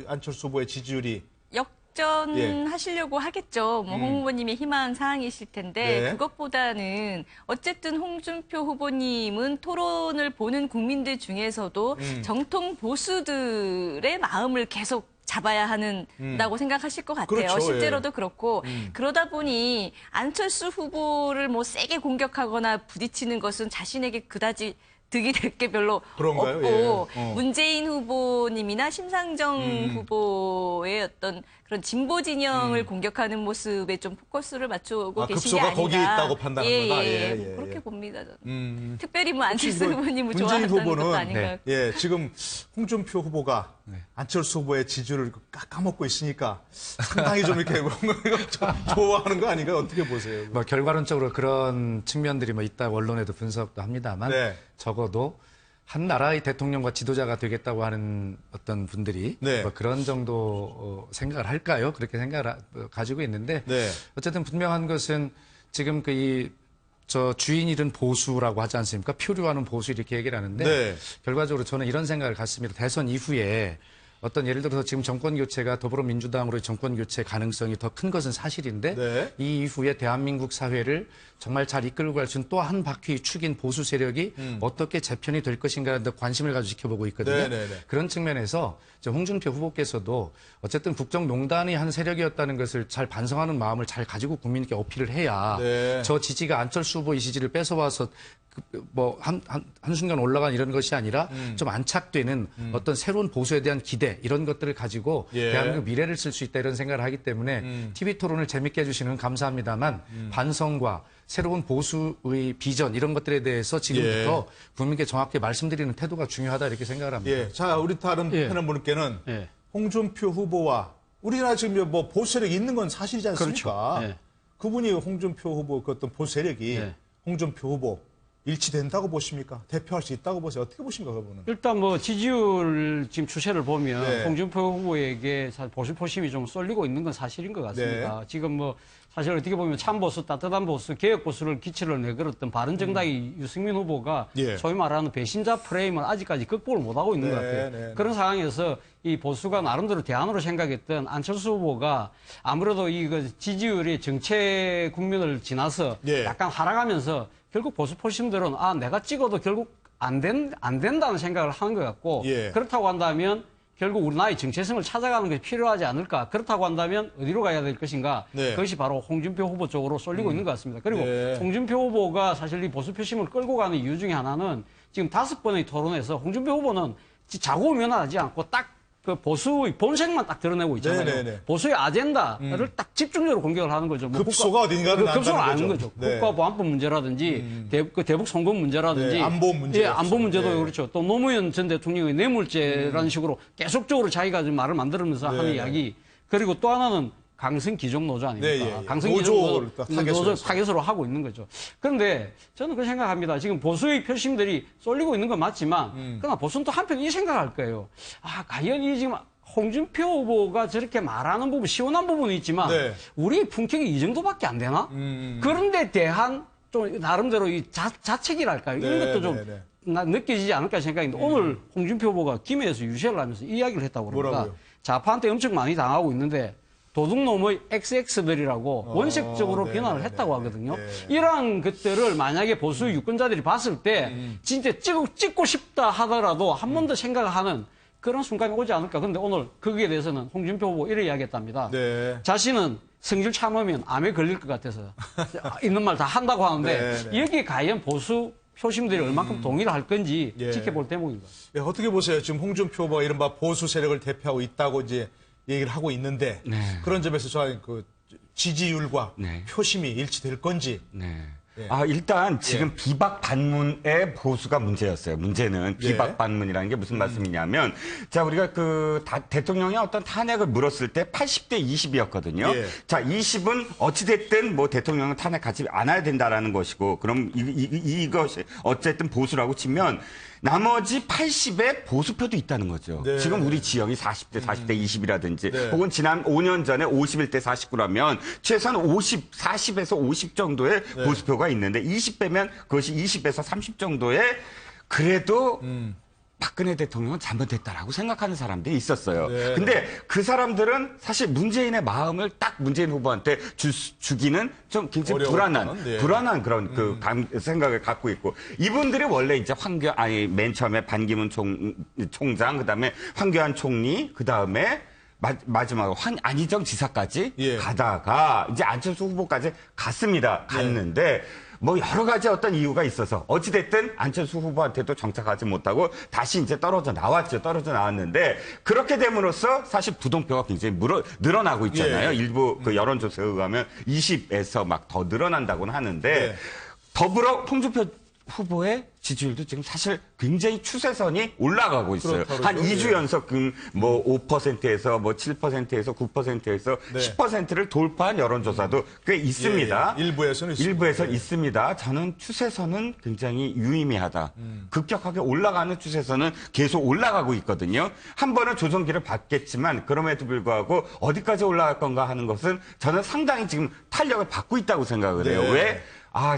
Speaker 1: 안철수 후보의 지지율이
Speaker 8: 역전하시려고 하겠죠. 뭐 홍 후보님의 희망 사항이실 텐데
Speaker 1: 네.
Speaker 8: 그것보다는 어쨌든 홍준표 후보님은 토론을 보는 국민들 중에서도 정통 보수들의 마음을 계속 잡아야 한다고 생각하실 것 같아요.
Speaker 1: 그렇죠,
Speaker 8: 실제로도
Speaker 1: 예.
Speaker 8: 그렇고 그러다 보니 안철수 후보를 뭐 세게 공격하거나 부딪히는 것은 자신에게 그다지 득이 될 게 별로
Speaker 1: 그런가요?
Speaker 8: 없고
Speaker 1: 예.
Speaker 8: 문재인 후보님이나 심상정 후보의 어떤 그런 진보 진영을 공격하는 모습에 좀 포커스를 맞추고 계신 게
Speaker 1: 급소가
Speaker 8: 아닌가.
Speaker 1: 거기에 있다고 판단한 거다. 예.
Speaker 8: 그렇게 봅니다. 저는. 특별히 뭐 안철수 후보님을
Speaker 1: 문재인
Speaker 8: 좋아한다는 것도
Speaker 1: 후보는
Speaker 8: 아닌가요?
Speaker 1: 지금 홍준표 후보가 안철수 후보의 지지율을 깎아먹고 있으니까 상당히 좀 이렇게 좀 좋아하는 거 아닌가요? 어떻게 보세요?
Speaker 7: 뭐 결과론적으로 그런 측면들이 뭐 있다 언론에도 분석도 합니다만
Speaker 1: 네.
Speaker 7: 적어도 한 나라의 대통령과 지도자가 되겠다고 하는 어떤 분들이
Speaker 1: 네.
Speaker 7: 뭐 그런 정도 생각을 할까요? 그렇게 생각을 가지고 있는데
Speaker 1: 네.
Speaker 7: 어쨌든 분명한 것은 지금 저 주인 잃은 보수라고 하지 않습니까? 표류하는 보수 이렇게 얘기를 하는데
Speaker 1: 네.
Speaker 7: 결과적으로 저는 이런 생각을 갖습니다. 대선 이후에 어떤 예를 들어서 지금 정권 교체가 더불어민주당으로의 정권 교체 가능성이 더 큰 것은 사실인데
Speaker 1: 네.
Speaker 7: 이 이후에 대한민국 사회를 정말 잘 이끌고 갈 수 있는 또 한 바퀴 축인 보수 세력이 어떻게 재편이 될 것인가에 대한 관심을 가지고 지켜보고 있거든요.
Speaker 1: 네.
Speaker 7: 그런 측면에서 홍준표 후보께서도 어쨌든 국정농단이 한 세력이었다는 것을 잘 반성하는 마음을 잘 가지고 국민께 어필을 해야
Speaker 1: 네.
Speaker 7: 저 지지가 안철수 후보의 지지를 뺏어와서 한순간 올라간 이런 것이 아니라 좀 안착되는 어떤 새로운 보수에 대한 기대 이런 것들을 가지고
Speaker 1: 예.
Speaker 7: 대한민국 미래를 쓸 수 있다 이런 생각을 하기 때문에 TV 토론을 재밌게 해주시는 건 감사합니다만 반성과 새로운 보수의 비전 이런 것들에 대해서 지금부터 국민께 정확히 말씀드리는 태도가 중요하다 이렇게 생각을 합니다.
Speaker 1: 예. 자, 우리 다른 패널분께는 홍준표 후보와 우리나라 지금 뭐 보수 세력이 있는 건 사실이지 않습니까?
Speaker 2: 그렇죠. 예.
Speaker 1: 그분이 홍준표 후보 그 어떤 보수 세력이 홍준표 후보 일치된다고 보십니까? 대표할 수 있다고 보세요? 어떻게 보십니까, 그분은?
Speaker 2: 일단 뭐 지지율 지금 추세를 보면
Speaker 1: 네.
Speaker 2: 홍준표 후보에게 보수 표심이 좀 쏠리고 있는 건 사실인 것 같습니다. 지금 뭐 사실 어떻게 보면 참보수, 따뜻한 보수, 개혁 보수를 기치를 내걸었던 바른정당의 유승민 후보가 소위 말하는 배신자 프레임을 아직까지 극복을 못하고 있는 것 같아요. 그런 상황에서 이 보수가 나름대로 대안으로 생각했던 안철수 후보가 아무래도 이 지지율이 정체 국면을 지나서 약간 하락하면서 결국 보수 포심들은 내가 찍어도 결국 안 된다는 생각을 하는 것 같고 그렇다고 한다면 결국 우리 나라의 정체성을 찾아가는 것이 필요하지 않을까. 그렇다고 한다면 어디로 가야 될 것인가. 그것이 바로 홍준표 후보 쪽으로 쏠리고 있는 것 같습니다. 그리고 홍준표 후보가 사실 이 보수 표심을 끌고 가는 이유 중에 하나는 지금 5번의 토론에서 홍준표 후보는 자고 면하지 않고 딱 그 보수의 본색만 딱 드러내고 있잖아요. 보수의 아젠다를 딱 집중적으로 공격을 하는 거죠. 뭐
Speaker 1: 급소가 어딘가를
Speaker 2: 급소를 아는 거죠. 국가보안법 문제라든지 대북 송금 문제라든지
Speaker 1: 안보 문제.
Speaker 2: 안보 문제도 그렇죠. 또 노무현 전 대통령의 뇌물죄라는 식으로 계속적으로 자기가 좀 말을 만들면서 하는 이야기. 그리고 또 하나는 강성 기종 노조 아닙니까? 강성 기종 노조 타겟으로 하고 있는 거죠. 그런데 저는 그 생각합니다. 지금 보수의 표심들이 쏠리고 있는 건 맞지만, 그러나 보수는 또 한편 이 생각할 거예요. 과연 이 지금 홍준표 후보가 저렇게 말하는 부분, 시원한 부분이 있지만, 우리 품격이 이 정도밖에 안 되나? 그런데 대한 좀 나름대로 이 자책이랄까요? 이런 것도 좀 느껴지지 않을까 생각인데, 오늘 홍준표 후보가 김해에서 유세를 하면서 이야기를 했다고 그럽니다.
Speaker 1: 뭐라고요?
Speaker 2: 좌파한테 엄청 많이 당하고 있는데, 도둑놈의 XX들이라고 원색적으로 비난을 했다고 하거든요. 이러한 것들을 만약에 보수 유권자들이 봤을 때 진짜 찍고 싶다 하더라도 한 번 더 생각하는 그런 순간이 오지 않을까. 그런데 오늘 거기에 대해서는 홍준표 후보 이렇게 이야기했답니다. 자신은 성질 참으면 암에 걸릴 것 같아서 있는 말 다 한다고 하는데 여기에 과연 보수 표심들이 얼마큼 동의를 할 건지 지켜볼 대목입니다.
Speaker 1: 어떻게 보세요? 지금 홍준표 후보가 이른바 보수 세력을 대표하고 있다고 이제 얘기를 하고 있는데 그런 점에서 저 그 지지율과 표심이 일치될 건지. 예.
Speaker 9: 일단 지금 비박 반문의 보수가 문제였어요. 문제는 비박 반문이라는 게 무슨 말씀이냐면, 자, 우리가 대통령이 어떤 탄핵을 물었을 때 80대 20이었거든요. 자, 20은 어찌됐든 뭐 대통령은 탄핵하지 않아야 된다라는 것이고, 그럼 이것이 어쨌든 보수라고 치면, 나머지 80의 보수표도 있다는 거죠.
Speaker 1: 네.
Speaker 9: 지금 우리 지역이 40대 20이라든지 혹은 지난 5년 전에 51대 49라면 최소한 40에서 50 정도의 보수표가 있는데 20 빼면 그것이 20에서 30 정도의 그래도 박근혜 대통령은 잘못했다라고 생각하는 사람들이 있었어요.
Speaker 1: 네.
Speaker 9: 근데 그 사람들은 사실 문재인의 마음을 딱 문재인 후보한테 주기는 좀 굉장히 불안한 그런 생각을 갖고 있고, 이분들이 원래 이제 맨 처음에 반기문 총장, 그다음에 황교안 총리, 그다음에 마지막으로 안희정 지사까지 가다가 이제 안철수 후보까지 갔는데 뭐 여러 가지 어떤 이유가 있어서 어찌됐든 안철수 후보한테도 정착하지 못하고 다시 이제 떨어져 나왔는데, 그렇게 됨으로써 사실 부동표가 굉장히 늘어나고 있잖아요. 일부 여론조사에 의하면 20에서 막 더 늘어난다고는 하는데, 더불어 홍준표 후보의 지지율도 지금 사실 굉장히 추세선이 올라가고 있어요. 한 2주 연속 뭐 5%에서 뭐 7%에서 9%에서 10%를 돌파한 여론조사도 꽤 있습니다.
Speaker 1: 일부에서는
Speaker 9: 있습니다. 저는 추세선은 굉장히 유의미하다. 급격하게 올라가는 추세선은 계속 올라가고 있거든요. 한 번은 조정기를 받겠지만 그럼에도 불구하고 어디까지 올라갈 건가 하는 것은 저는 상당히 지금 탄력을 받고 있다고 생각을 해요. 왜?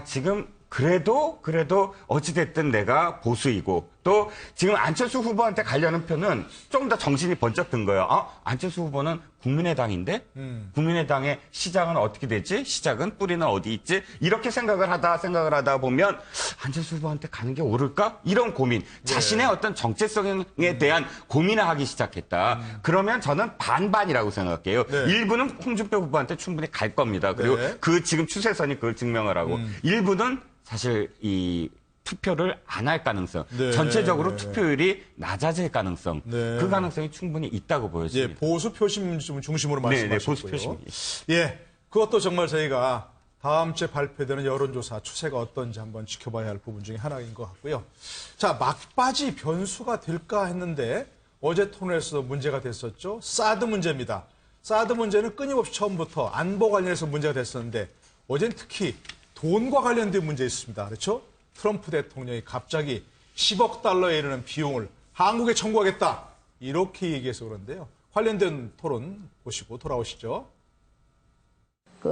Speaker 9: 지금 그래도 어찌됐든 내가 보수이고, 또 지금 안철수 후보한테 가려는 표는 좀 더 정신이 번쩍 든 거예요. 안철수 후보는 국민의당인데 국민의당의 시장은 어떻게 되지? 시작은 뿌리는 어디 있지? 이렇게 생각을 하다 보면 안철수 후보한테 가는 게 옳을까? 이런 고민, 자신의 어떤 정체성에 대한 고민을 하기 시작했다. 그러면 저는 반반이라고 생각해요. 일부는 홍준표 후보한테 충분히 갈 겁니다. 그리고 지금 추세선이 그걸 증명을 하고, 일부는 사실 이 투표를 안 할 가능성, 전체적으로 투표율이 낮아질 가능성, 그 가능성이 충분히 있다고 보여집니다.
Speaker 1: 보수 표심 중심으로 말씀하셨고요.
Speaker 9: 보수 표심.
Speaker 1: 그것도 정말 저희가 다음 주에 발표되는 여론조사 추세가 어떤지 한번 지켜봐야 할 부분 중에 하나인 것 같고요. 자, 막바지 변수가 될까 했는데 어제 토론에서 문제가 됐었죠. 사드 문제입니다. 사드 문제는 끊임없이 처음부터 안보 관련해서 문제가 됐었는데, 어제는 특히 돈과 관련된 문제 있습니다. 그렇죠? 트럼프 대통령이 갑자기 10억 달러에 이르는 비용을 한국에 청구하겠다, 이렇게 얘기해서 그런데요. 관련된 토론 보시고 돌아오시죠.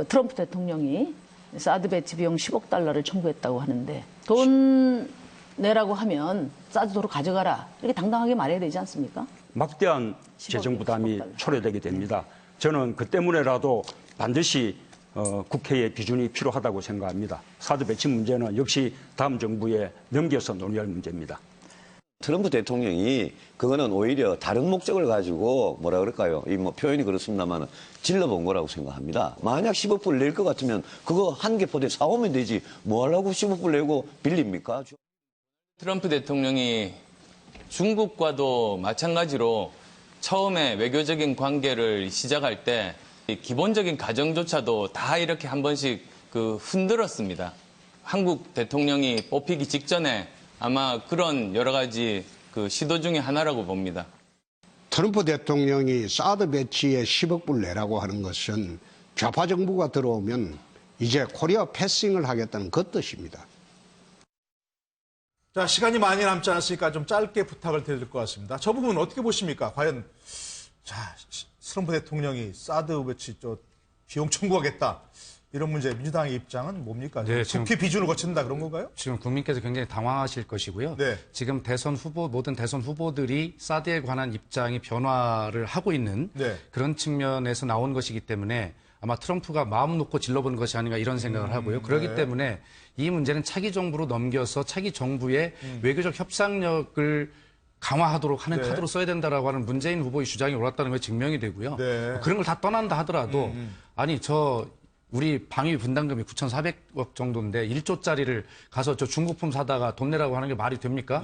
Speaker 6: 트럼프 대통령이 사드 배치 비용 10억 달러를 청구했다고 하는데, 돈 내라고 하면 사드 도로 가져가라, 이렇게 당당하게 말해야 되지 않습니까?
Speaker 10: 막대한 재정 부담이 초래되게 됩니다. 저는 그 때문에라도 반드시 국회의 비준이 필요하다고 생각합니다. 사드 배치 문제는 역시 다음 정부에 넘겨서 논의할 문제입니다.
Speaker 5: 트럼프 대통령이 그거는 오히려 다른 목적을 가지고 뭐라 그럴까요? 표현이 그렇습니다만 질러본 거라고 생각합니다. 만약 10억 불 낼 것 같으면 그거 한 개 포대 사오면 되지. 뭐 하려고 10억 불 내고 빌립니까?
Speaker 4: 트럼프 대통령이 중국과도 마찬가지로 처음에 외교적인 관계를 시작할 때 기본적인 가정조차도 다 이렇게 한 번씩 흔들었습니다. 한국 대통령이 뽑히기 직전에 아마 그런 여러 가지 시도 중에 하나라고 봅니다.
Speaker 3: 트럼프 대통령이 사드 배치에 10억 불 내라고 하는 것은 좌파 정부가 들어오면 이제 코리아 패싱을 하겠다는 그 뜻입니다.
Speaker 1: 자, 시간이 많이 남지 않았으니까 좀 짧게 부탁을 드릴 것 같습니다. 저 부분 어떻게 보십니까? 과연 트럼프 대통령이 사드 배치 비용 청구하겠다, 이런 문제, 민주당의 입장은 뭡니까? 국회 비준을 거친다, 그런 건가요?
Speaker 7: 지금 국민께서 굉장히 당황하실 것이고요. 지금 모든 대선 후보들이 사드에 관한 입장이 변화를 하고 있는 그런 측면에서 나온 것이기 때문에 아마 트럼프가 마음 놓고 질러본 것이 아닌가, 이런 생각을 하고요. 그렇기 때문에 이 문제는 차기 정부로 넘겨서 차기 정부의 외교적 협상력을 강화하도록 하는 카드로 써야 된다라고 하는 문재인 후보의 주장이 옳았다는 게 증명이 되고요. 그런 걸 다 떠난다 하더라도 우리 방위 분담금이 9,400억 정도인데 1조짜리를 가서 중국품 사다가 돈 내라고 하는 게 말이 됩니까?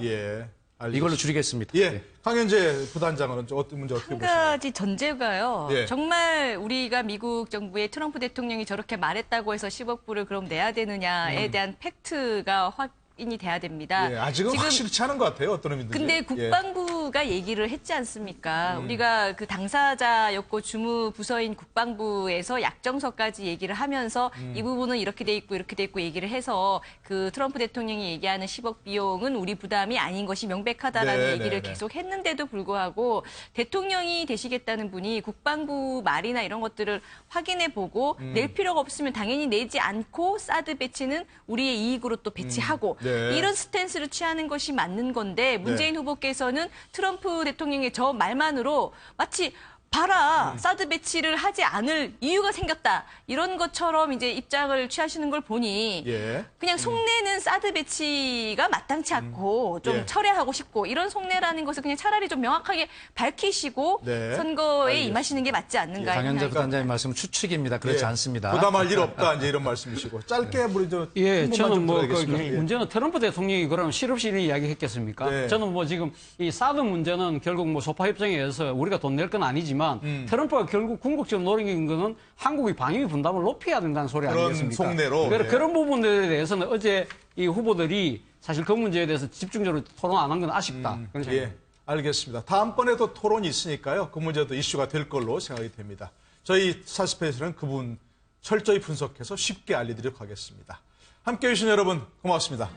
Speaker 1: 알겠습니다.
Speaker 7: 이걸로 줄이겠습니다.
Speaker 1: 예,
Speaker 7: 네.
Speaker 1: 강현재 부단장은 어떤 문제 어떻게
Speaker 8: 한
Speaker 1: 보시나요?
Speaker 8: 가지 전제가요.
Speaker 1: 예.
Speaker 8: 정말 우리가 미국 정부의 트럼프 대통령이 저렇게 말했다고 해서 10억 불을 그럼 내야 되느냐에 대한 팩트가 확인이 돼야 됩니다.
Speaker 1: 예, 아직은
Speaker 8: 지금
Speaker 1: 확실치 않은 것 같아요. 어떤 의미든지.
Speaker 8: 근데 국방부가 얘기를 했지 않습니까? 우리가 그 당사자였고 주무부서인 국방부에서 약정서까지 얘기를 하면서 이 부분은 이렇게 돼 있고 이렇게 돼 있고 얘기를 해서 그 트럼프 대통령이 얘기하는 10억 비용은 우리 부담이 아닌 것이 명백하다라는
Speaker 1: 네,
Speaker 8: 얘기를
Speaker 1: 네, 네.
Speaker 8: 계속 했는데도 불구하고 대통령이 되시겠다는 분이 국방부 말이나 이런 것들을 확인해 보고 낼 필요가 없으면 당연히 내지 않고 사드 배치는 우리의 이익으로 또 배치하고
Speaker 1: 네.
Speaker 8: 이런 스탠스를 취하는 것이 맞는 건데 문재인 후보께서는 트럼프 대통령의 저 말만으로 마치 봐라 사드 배치를 하지 않을 이유가 생겼다 이런 것처럼 이제 입장을 취하시는 걸 보니
Speaker 1: 예.
Speaker 8: 그냥 속내는 사드 배치가 마땅치 않고 좀
Speaker 1: 예.
Speaker 8: 철회하고 싶고 이런 속내라는 것을 그냥 차라리 좀 명확하게 밝히시고
Speaker 1: 네.
Speaker 8: 선거에 임하시는 게 맞지 않는가 하는
Speaker 7: 강현재
Speaker 8: 생각이
Speaker 7: 부단장의 말씀은 추측입니다. 그렇지
Speaker 1: 예,
Speaker 7: 않습니다.
Speaker 1: 부담할 일 없다 이제 이런 말씀이시고 짧게 우리 저
Speaker 2: 예,
Speaker 1: 한 번만
Speaker 2: 저는
Speaker 1: 좀
Speaker 2: 뭐 그
Speaker 1: 들어야겠습니다. 예.
Speaker 2: 문제는 트럼프 대통령이 그러면 실없이 이런 이야기 했겠습니까?
Speaker 1: 네.
Speaker 2: 저는 뭐 지금 이 사드 문제는 결국 뭐 소파 협정에 의해서 우리가 돈 낼 건 아니지만 트럼프가 결국 궁극적으로 노리는 거는 한국의 방위 분담을 높여야 된다는 소리
Speaker 1: 그런
Speaker 2: 아니겠습니까?
Speaker 1: 속내로, 네.
Speaker 2: 그런 부분들에 대해서는 어제 이 후보들이 사실 그 문제에 대해서 집중적으로 토론 안 한 건 아쉽다. 그런 생각입니다.
Speaker 1: 예, 알겠습니다. 다음번에도 토론이 있으니까요. 그 문제도 이슈가 될 걸로 생각이 됩니다. 저희 스타스페이스는 그분 철저히 분석해서 쉽게 알려드리도록 하겠습니다. 함께해 주신 여러분 고맙습니다.